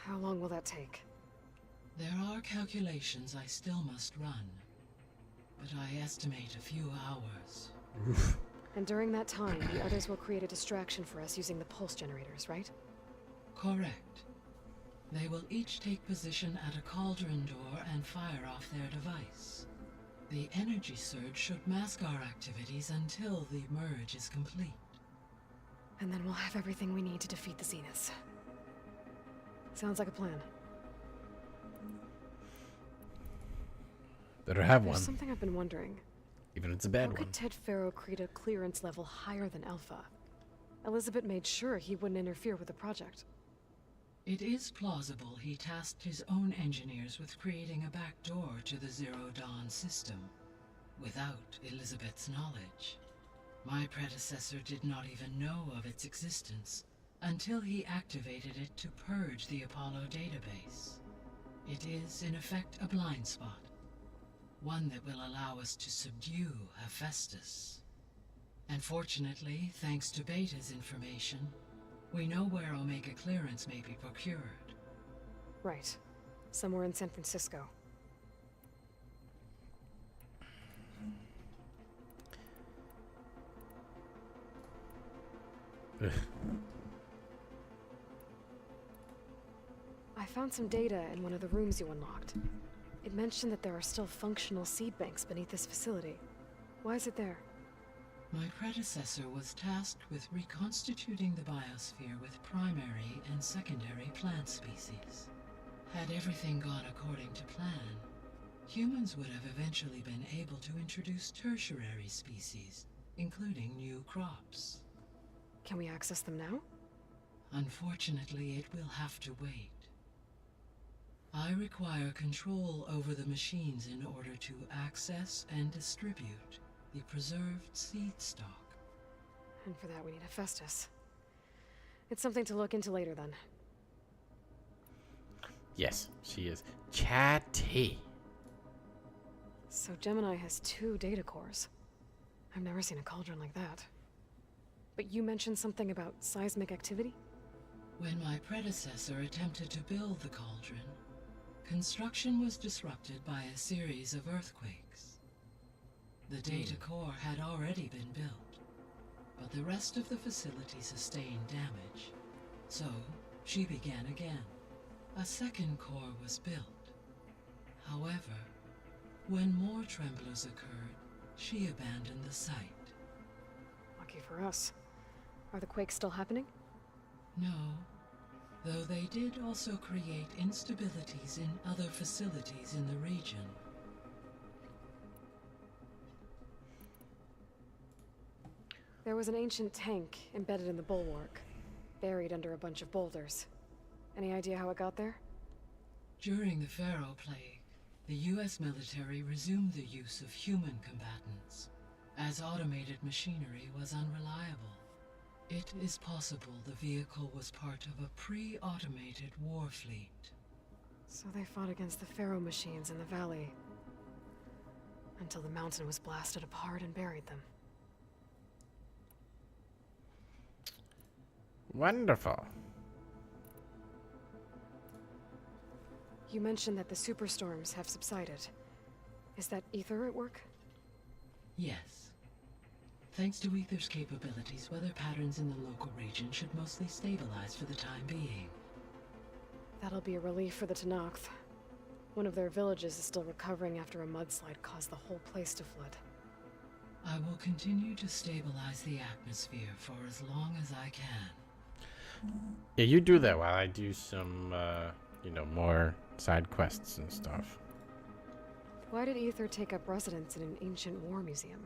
How long will that take? There are calculations I still must run, but I estimate a few hours. Oof. And during that time, the others will create a distraction for us using the pulse generators, right? Correct. They will each take position at a cauldron door and fire off their device. The energy surge should mask our activities until the merge is complete. And then we'll have everything we need to defeat the Zeniths. Sounds like a plan. Better have There's one. something I've been wondering. Even if it's a bad How one. could Ted Pharaoh create a clearance level higher than Alpha? Elizabeth made sure he wouldn't interfere with the project. It is plausible he tasked his own engineers with creating a back door to the Zero Dawn system, without Elizabeth's knowledge. My predecessor did not even know of its existence until he activated it to purge the Apollo database. It is, in effect, a blind spot, one that will allow us to subdue Hephaestus. And fortunately, thanks to Beta's information, we know where Omega clearance may be procured. Right. Somewhere in San Francisco. I found some data in one of the rooms you unlocked. It mentioned that there are still functional seed banks beneath this facility. Why is it there? My predecessor was tasked with reconstituting the biosphere with primary and secondary plant species. Had everything gone according to plan, humans would have eventually been able to introduce tertiary species, including new crops. Can we access them now? Unfortunately, it will have to wait. I require control over the machines in order to access and distribute the preserved seed stock. And for that we need Hephaestus. It's something to look into later then. Yes, she is chatty. So Gemini has 2 data cores. I've never seen a cauldron like that. But you mentioned something about seismic activity? When my predecessor attempted to build the cauldron, construction was disrupted by a series of earthquakes. The data core had already been built, but the rest of the facility sustained damage. So, she began again. A second core was built. However, when more tremblers occurred, she abandoned the site. Lucky for us. Are the quakes still happening? No, though they did also create instabilities in other facilities in the region. There was an ancient tank embedded in the bulwark, buried under a bunch of boulders. Any idea how it got there? During the Pharaoh Plague, the US military resumed the use of human combatants, as automated machinery was unreliable. It is possible the vehicle was part of a pre-automated war fleet. So they fought against the Pharaoh machines in the valley, until the mountain was blasted apart and buried them. Wonderful. You mentioned that the superstorms have subsided. Is that Ether at work? Yes. Thanks to Ether's capabilities, weather patterns in the local region should mostly stabilize for the time being. That'll be a relief for the Tenakth. One of their villages is still recovering after a mudslide caused the whole place to flood. I will continue to stabilize the atmosphere for as long as I can. Yeah, you do that while I do some, more side quests and stuff. Why did Ether take up residence in an ancient war museum?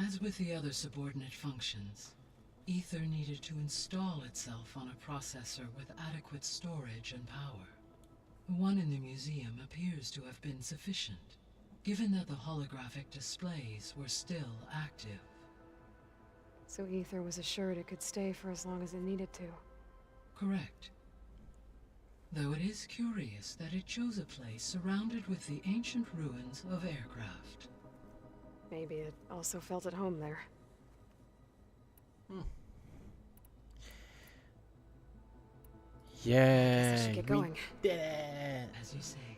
As with the other subordinate functions, Ether needed to install itself on a processor with adequate storage and power. The one in the museum appears to have been sufficient, given that the holographic displays were still active. So Ether was assured it could stay for as long as it needed to. Correct. Though it is curious that it chose a place surrounded with the ancient ruins of aircraft. Maybe it also felt at home there. Yeah. I should get going. We did it. As you say.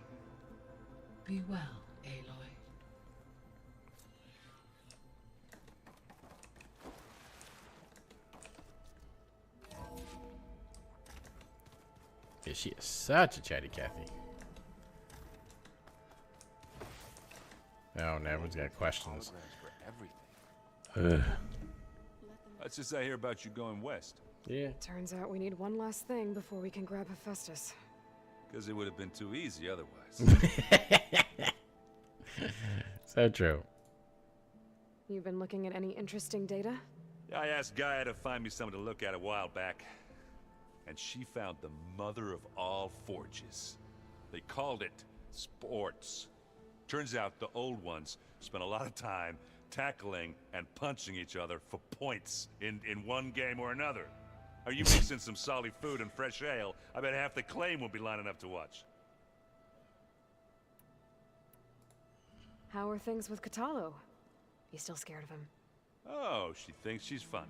Be well, Aloy. Yeah, she is such a chatty Cathy. Oh, no, everyone's got questions. Ugh. That's just I hear about you going west. Yeah. Turns out we need one last thing before we can grab Hephaestus. Because it would have been too easy otherwise. So true. You've been looking at any interesting data? Yeah, I asked Gaia to find me something to look at a while back. and she found the mother of all forges. They called it sports. Turns out the old ones spent a lot of time tackling and punching each other for points in one game or another. Are you mixing some solid food and fresh ale? I bet half the claim will be lining up to watch. How are things with Katalo? You still scared of him? Oh, she thinks she's funny.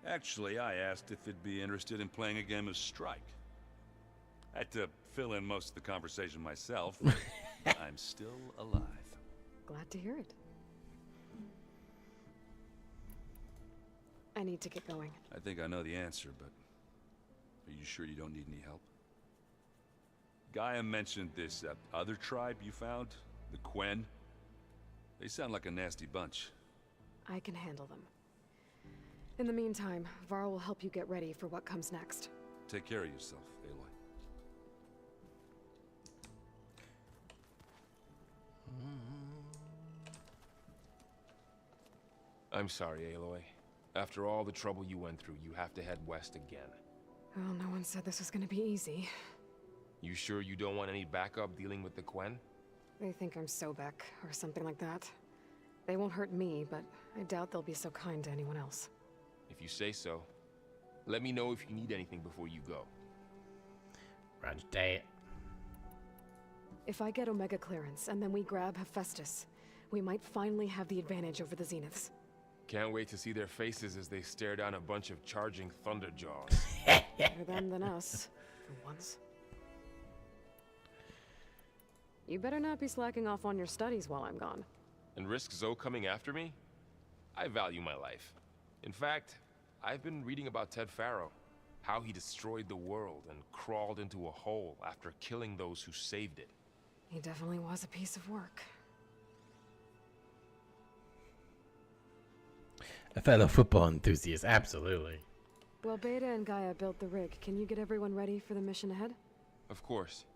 Actually, I asked if it'd be interested in playing a game of Strike. I had to fill in most of the conversation myself. I'm still alive. Glad to hear it. I need to get going. I think I know the answer, but are you sure you don't need any help? Gaia mentioned this other tribe you found, the Quen. They sound like a nasty bunch. I can handle them. In the meantime, Varl will help you get ready for what comes next. Take care of yourself, Aloy. I'm sorry, Aloy. After all the trouble you went through, you have to head west again. Well, no one said this was gonna be easy. You sure you don't want any backup dealing with the Quen? They think I'm Sobek, or something like that. They won't hurt me, but I doubt they'll be so kind to anyone else. If you say so. Let me know if you need anything before you go. Roger that. If I get Omega clearance, and then we grab Hephaestus, we might finally have the advantage over the Zeniths. Can't wait to see their faces as they stare down a bunch of charging Thunderjaws. Better them than us, for once. You better not be slacking off on your studies while I'm gone. And risk Zoe coming after me? I value my life. In fact, I've been reading about Ted Faro. How he destroyed the world and crawled into a hole after killing those who saved it. He definitely was a piece of work. A fellow football enthusiast, absolutely. Well, Beta and Gaia built the rig. Can you get everyone ready for the mission ahead? Of course.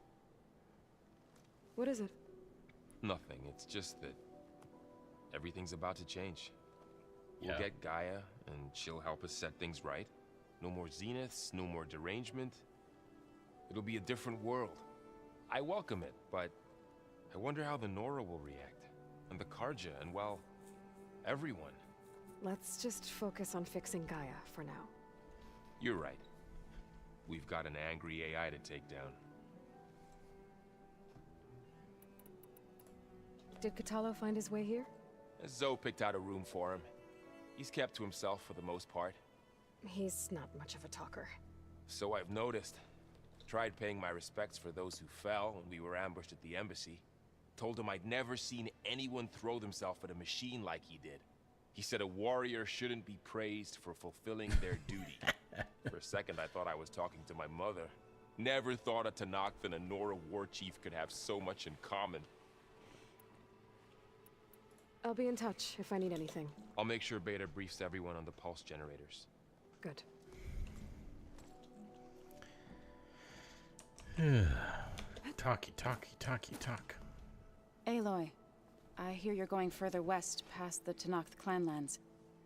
What is it? Nothing. It's just that everything's about to change. We'll Yeah. get Gaia, and she'll help us set things right. No more Zeniths, no more derangement. It'll be a different world. I welcome it, but I wonder how the Nora will react. And the Karja, and well, everyone. Let's just focus on fixing Gaia for now. You're right. We've got an angry AI to take down. Did Katalo find his way here? Zoe picked out a room for him. He's kept to himself for the most part. He's not much of a talker. So I've noticed. Tried paying my respects for those who fell when we were ambushed at the embassy. Told him I'd never seen anyone throw themselves at a machine like he did. He said a warrior shouldn't be praised for fulfilling their duty. For a second, I thought I was talking to my mother. Never thought a Tenakth and a Nora war chief could have so much in common. I'll be in touch if I need anything. I'll make sure Beta briefs everyone on the pulse generators. Good. Talky, talk. Aloy, I hear you're going further west past the Tenakth clanlands.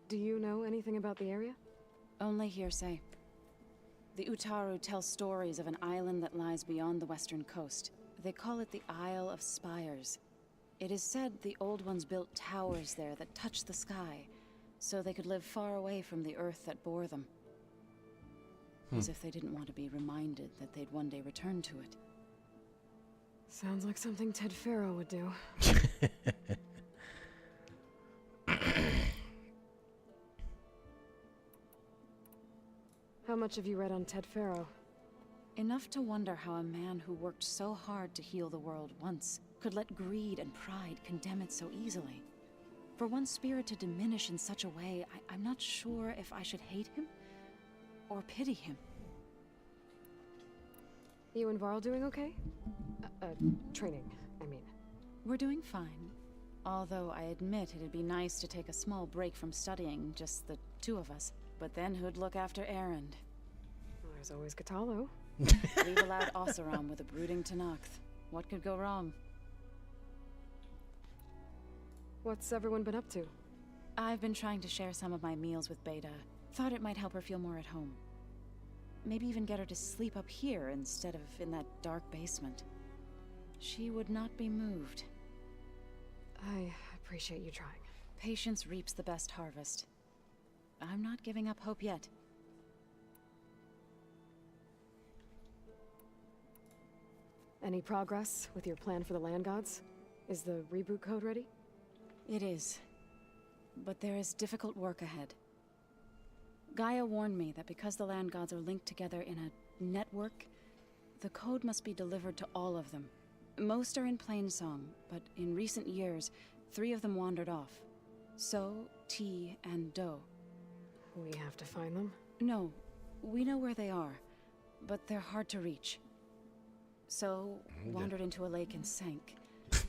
Do you know anything about the area? Only hearsay. The Utaru tell stories of an island that lies beyond the western coast. They call it the Isle of Spires. It is said the Old Ones built towers there that touch the sky, so they could live far away from the earth that bore them. As if they didn't want to be reminded that they'd one day return to it. Sounds like something Ted Faro would do. How much have you read on Ted Faro? Enough to wonder how a man who worked so hard to heal the world once could let greed and pride condemn it so easily. For one spirit to diminish in such a way, I'm not sure if I should hate him or pity him. You and Varl doing okay? Training, I mean. We're doing fine. Although I admit it'd be nice to take a small break from studying, just the two of us. But then who'd look after Erend? Well, there's always Katalo. We've allowed Oseram with a brooding Tenakth. What could go wrong? What's everyone been up to? I've been trying to share some of my meals with Beta. Thought it might help her feel more at home. Maybe even get her to sleep up here instead of in that dark basement. She would not be moved. I appreciate you trying. Patience reaps the best harvest. I'm not giving up hope yet. Any progress with your plan for the land gods? Is the reboot code ready? It is. But there is difficult work ahead. Gaia warned me that because the land gods are linked together in a network, the code must be delivered to all of them. Most are in Plainsong, but in recent years, 3 of them wandered off. So, T, and Do. We have to find them? No, we know where they are, but they're hard to reach. So, wandered into a lake and sank.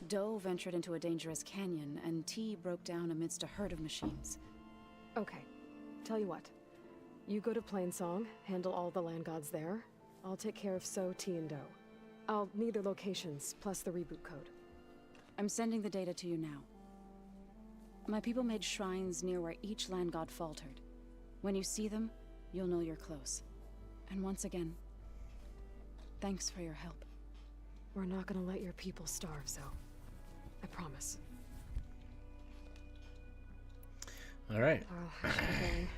Do ventured into a dangerous canyon, and T broke down amidst a herd of machines. Okay, tell you what. You go to Plainsong, handle all the land gods there. I'll take care of So, T, and Do. I'll need their locations, plus the reboot code. I'm sending the data to you now. My people made shrines near where each land god faltered. When you see them, you'll know you're close. And once again, thanks for your help. We're not gonna let your people starve, Zo. I promise. All right. I should be going.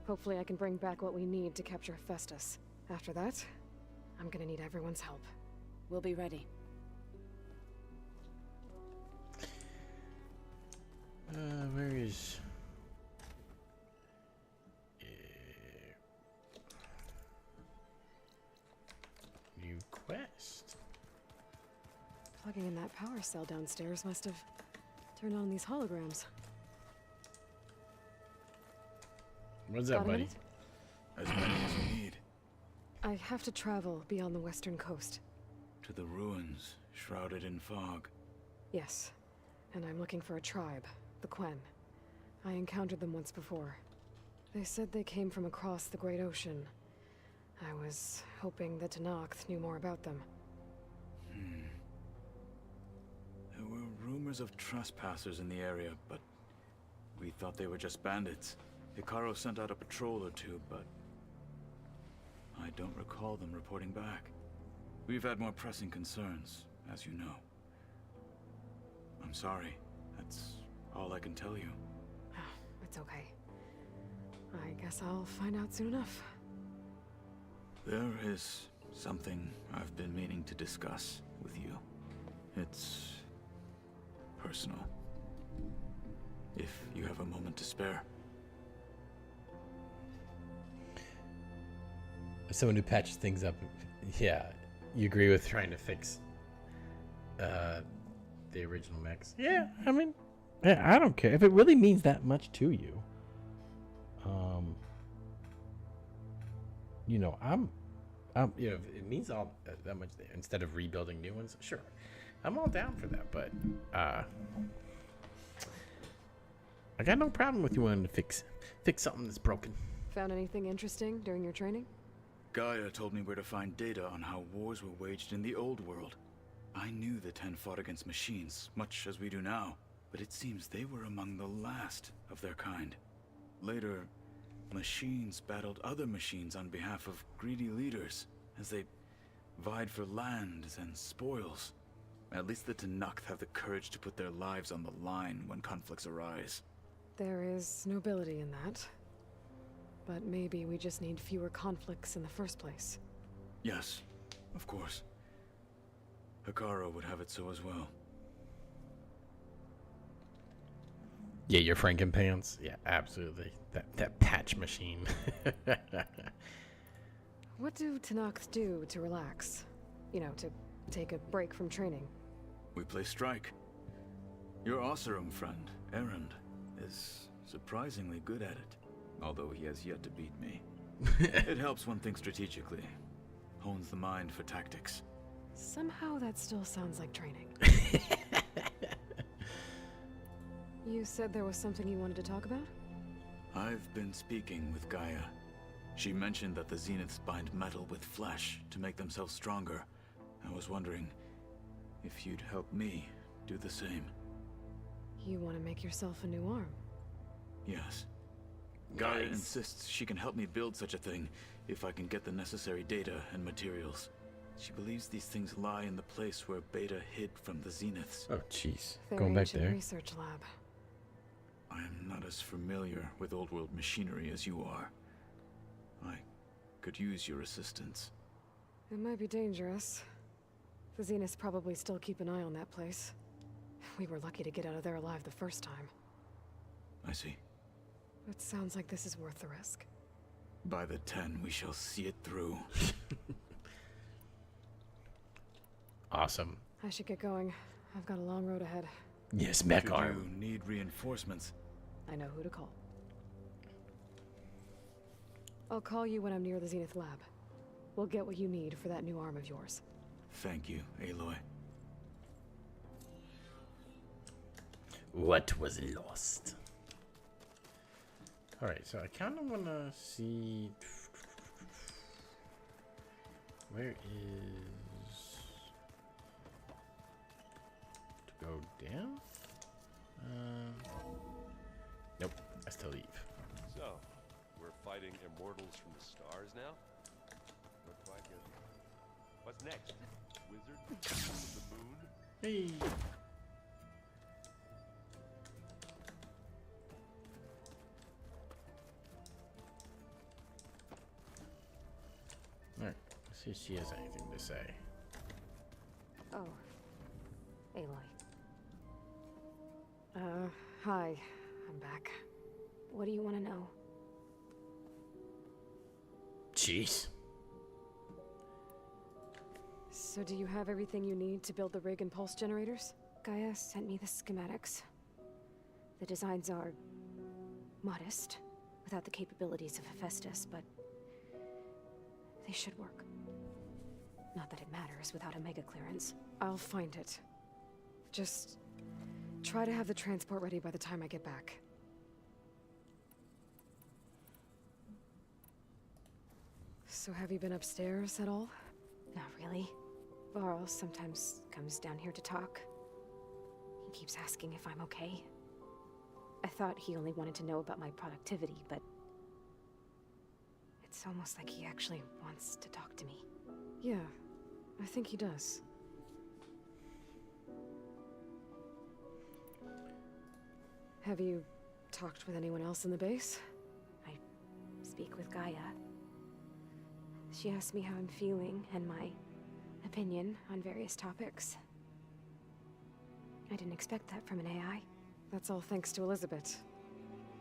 Hopefully I can bring back what we need to capture Hephaestus. After that, I'm gonna need everyone's help. We'll be ready. Where is... New quest. Plugging in that power cell downstairs must have turned on these holograms. What's up, buddy? As many as you need. I have to travel beyond the western coast. To the ruins, shrouded in fog. Yes, and I'm looking for a tribe, the Quen. I encountered them once before. They said they came from across the Great Ocean. I was hoping that Tenakth knew more about them. There were rumors of trespassers in the area, but we thought they were just bandits. Hikaru sent out a patrol or two, but I don't recall them reporting back. We've had more pressing concerns, as you know. I'm sorry. That's all I can tell you. It's okay. I guess I'll find out soon enough. There is something I've been meaning to discuss with you. It's personal. If you have a moment to spare. As someone who patches things up, yeah, you agree with trying to fix the original mechs? Yeah, I mean, I don't care if it really means that much to you. You know, I'm you know, if it means all that much instead of rebuilding new ones, sure, I'm all down for that. But I got no problem with you wanting to fix something that's broken. Found anything interesting during your training? Gaia told me where to find data on how wars were waged in the old world. I knew the Ten fought against machines, much as we do now, but it seems they were among the last of their kind. Later, machines battled other machines on behalf of greedy leaders, as they vied for lands and spoils. At least the Tenakth have the courage to put their lives on the line when conflicts arise. There is nobility in that. But maybe we just need fewer conflicts in the first place. Yes, of course. Hikaru would have it so as well. Yeah, your Frankenpants. Yeah, absolutely. That patch machine. What do Tenakth do to relax? You know, to take a break from training? We play strike. Your Oseram friend, Erend, is surprisingly good at it. Although he has yet to beat me. It helps one think strategically. Hones the mind for tactics. Somehow that still sounds like training. You said there was something you wanted to talk about? I've been speaking with Gaia. She mentioned that the Zeniths bind metal with flesh to make themselves stronger. I was wondering if you'd help me do the same. You want to make yourself a new arm? Yes. Gaia insists she can help me build such a thing if I can get the necessary data and materials. She believes these things lie in the place where Beta hid from the Zeniths. Oh, jeez. Their Going back ancient there. research lab. I am not as familiar with old world machinery as you are. I could use your assistance. It might be dangerous. The Zeniths probably still keep an eye on that place. We were lucky to get out of there alive the first time. I see. It sounds like this is worth the risk. By the 10, we shall see it through. Awesome. I should get going. I've got a long road ahead. Yes, mech Should arm. you need reinforcements? I know who to call. I'll call you when I'm near the Zenith lab. We'll get what you need for that new arm of yours. Thank you, Aloy. What was lost? Alright, so I kind of want to see... Where is... To go down? Nope, I still leave. So, we're fighting immortals from the stars now? Looks like it. What's next? Wizard? The moon? Hey! Alright, let's see if she has anything to say. Oh. Aloy. Hi. I'm back. What do you want to know? Jeez. So do you have everything you need to build the rig and pulse generators? Gaia sent me the schematics. The designs are modest, without the capabilities of Hephaestus, but they should work. Not that it matters without a mega clearance. I'll find it. Just try to have the transport ready by the time I get back. So have you been upstairs at all? Not really. Varl sometimes comes down here to talk. He keeps asking if I'm okay. I thought he only wanted to know about my productivity, but it's almost like he actually wants to talk to me. Yeah, I think he does. Have you talked with anyone else in the base? I speak with Gaia. She asked me how I'm feeling and my opinion on various topics. I didn't expect that from an AI. That's all thanks to Elizabeth.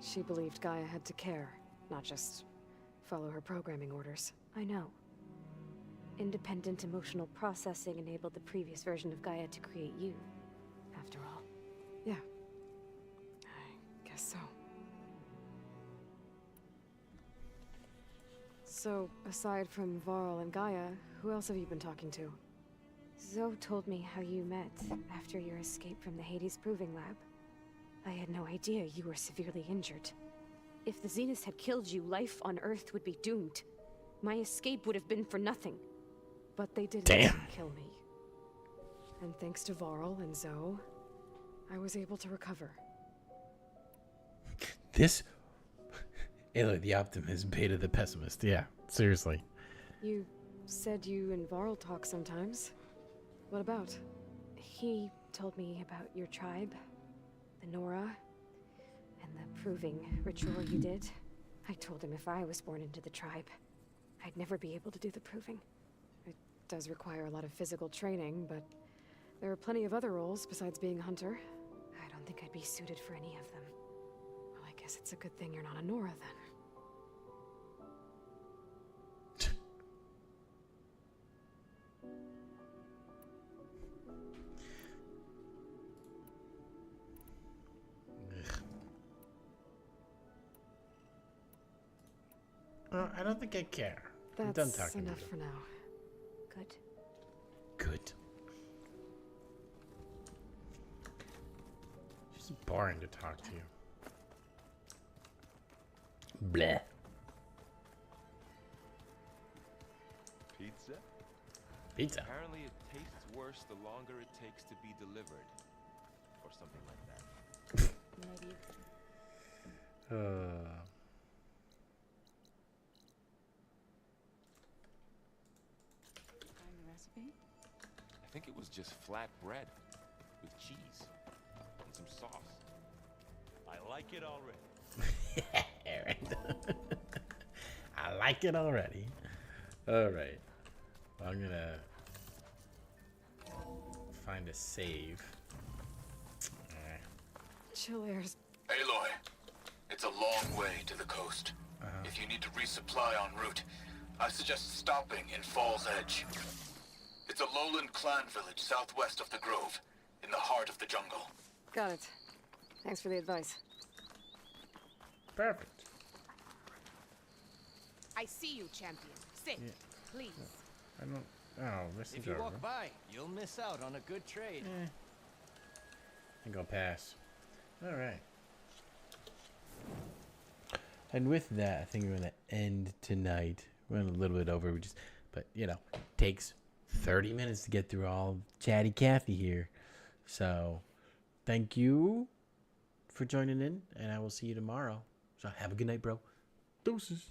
She believed Gaia had to care, not just follow her programming orders. I know. Independent emotional processing enabled the previous version of Gaia to create you, after all. Yeah. I guess so. So, aside from Varl and Gaia, who else have you been talking to? Zoe told me how you met after your escape from the Hades Proving Lab. I had no idea you were severely injured. If the Zeniths had killed you, life on Earth would be doomed. My escape would have been for nothing. But they didn't kill me. And thanks to Varl and Zoe, I was able to recover. This... Aloy the optimist, Beta the pessimist. Yeah, seriously. You said you and Varl talk sometimes. What about? He told me about your tribe, the Nora, and the proving ritual you did. I told him if I was born into the tribe, I'd never be able to do the proving. It does require a lot of physical training, but there are plenty of other roles besides being a hunter. I don't think I'd be suited for any of them. Well, I guess it's a good thing you're not a Nora then. I don't think I care. I'm done That's talking enough to you. for now. Good. Good. She's boring to talk to you. Bleh. Pizza? Pizza. Apparently it tastes worse the longer it takes to be delivered. Or something like that. Maybe. philosophy? I think it was just flat bread with cheese and some sauce. I like it already. I like it already. All right. Well, I'm gonna find a save. Chill airs. Aloy, it's a long way to the coast. If you need to resupply en route, I suggest stopping in Fall's Edge. It's a lowland clan village southwest of the Grove, in the heart of the jungle. Got it. Thanks for the advice. Perfect. I see you, champion. Sit, please. I don't. Oh, this If is you over. walk by, you'll miss out on a good trade. I think I'll pass. All right. And with that, I think we're gonna end tonight. We're a little bit over, but takes 30 minutes to get through all of Chatty Cathy here. So, thank you for joining in, and I will see you tomorrow. So have a good night, bro. Deuces.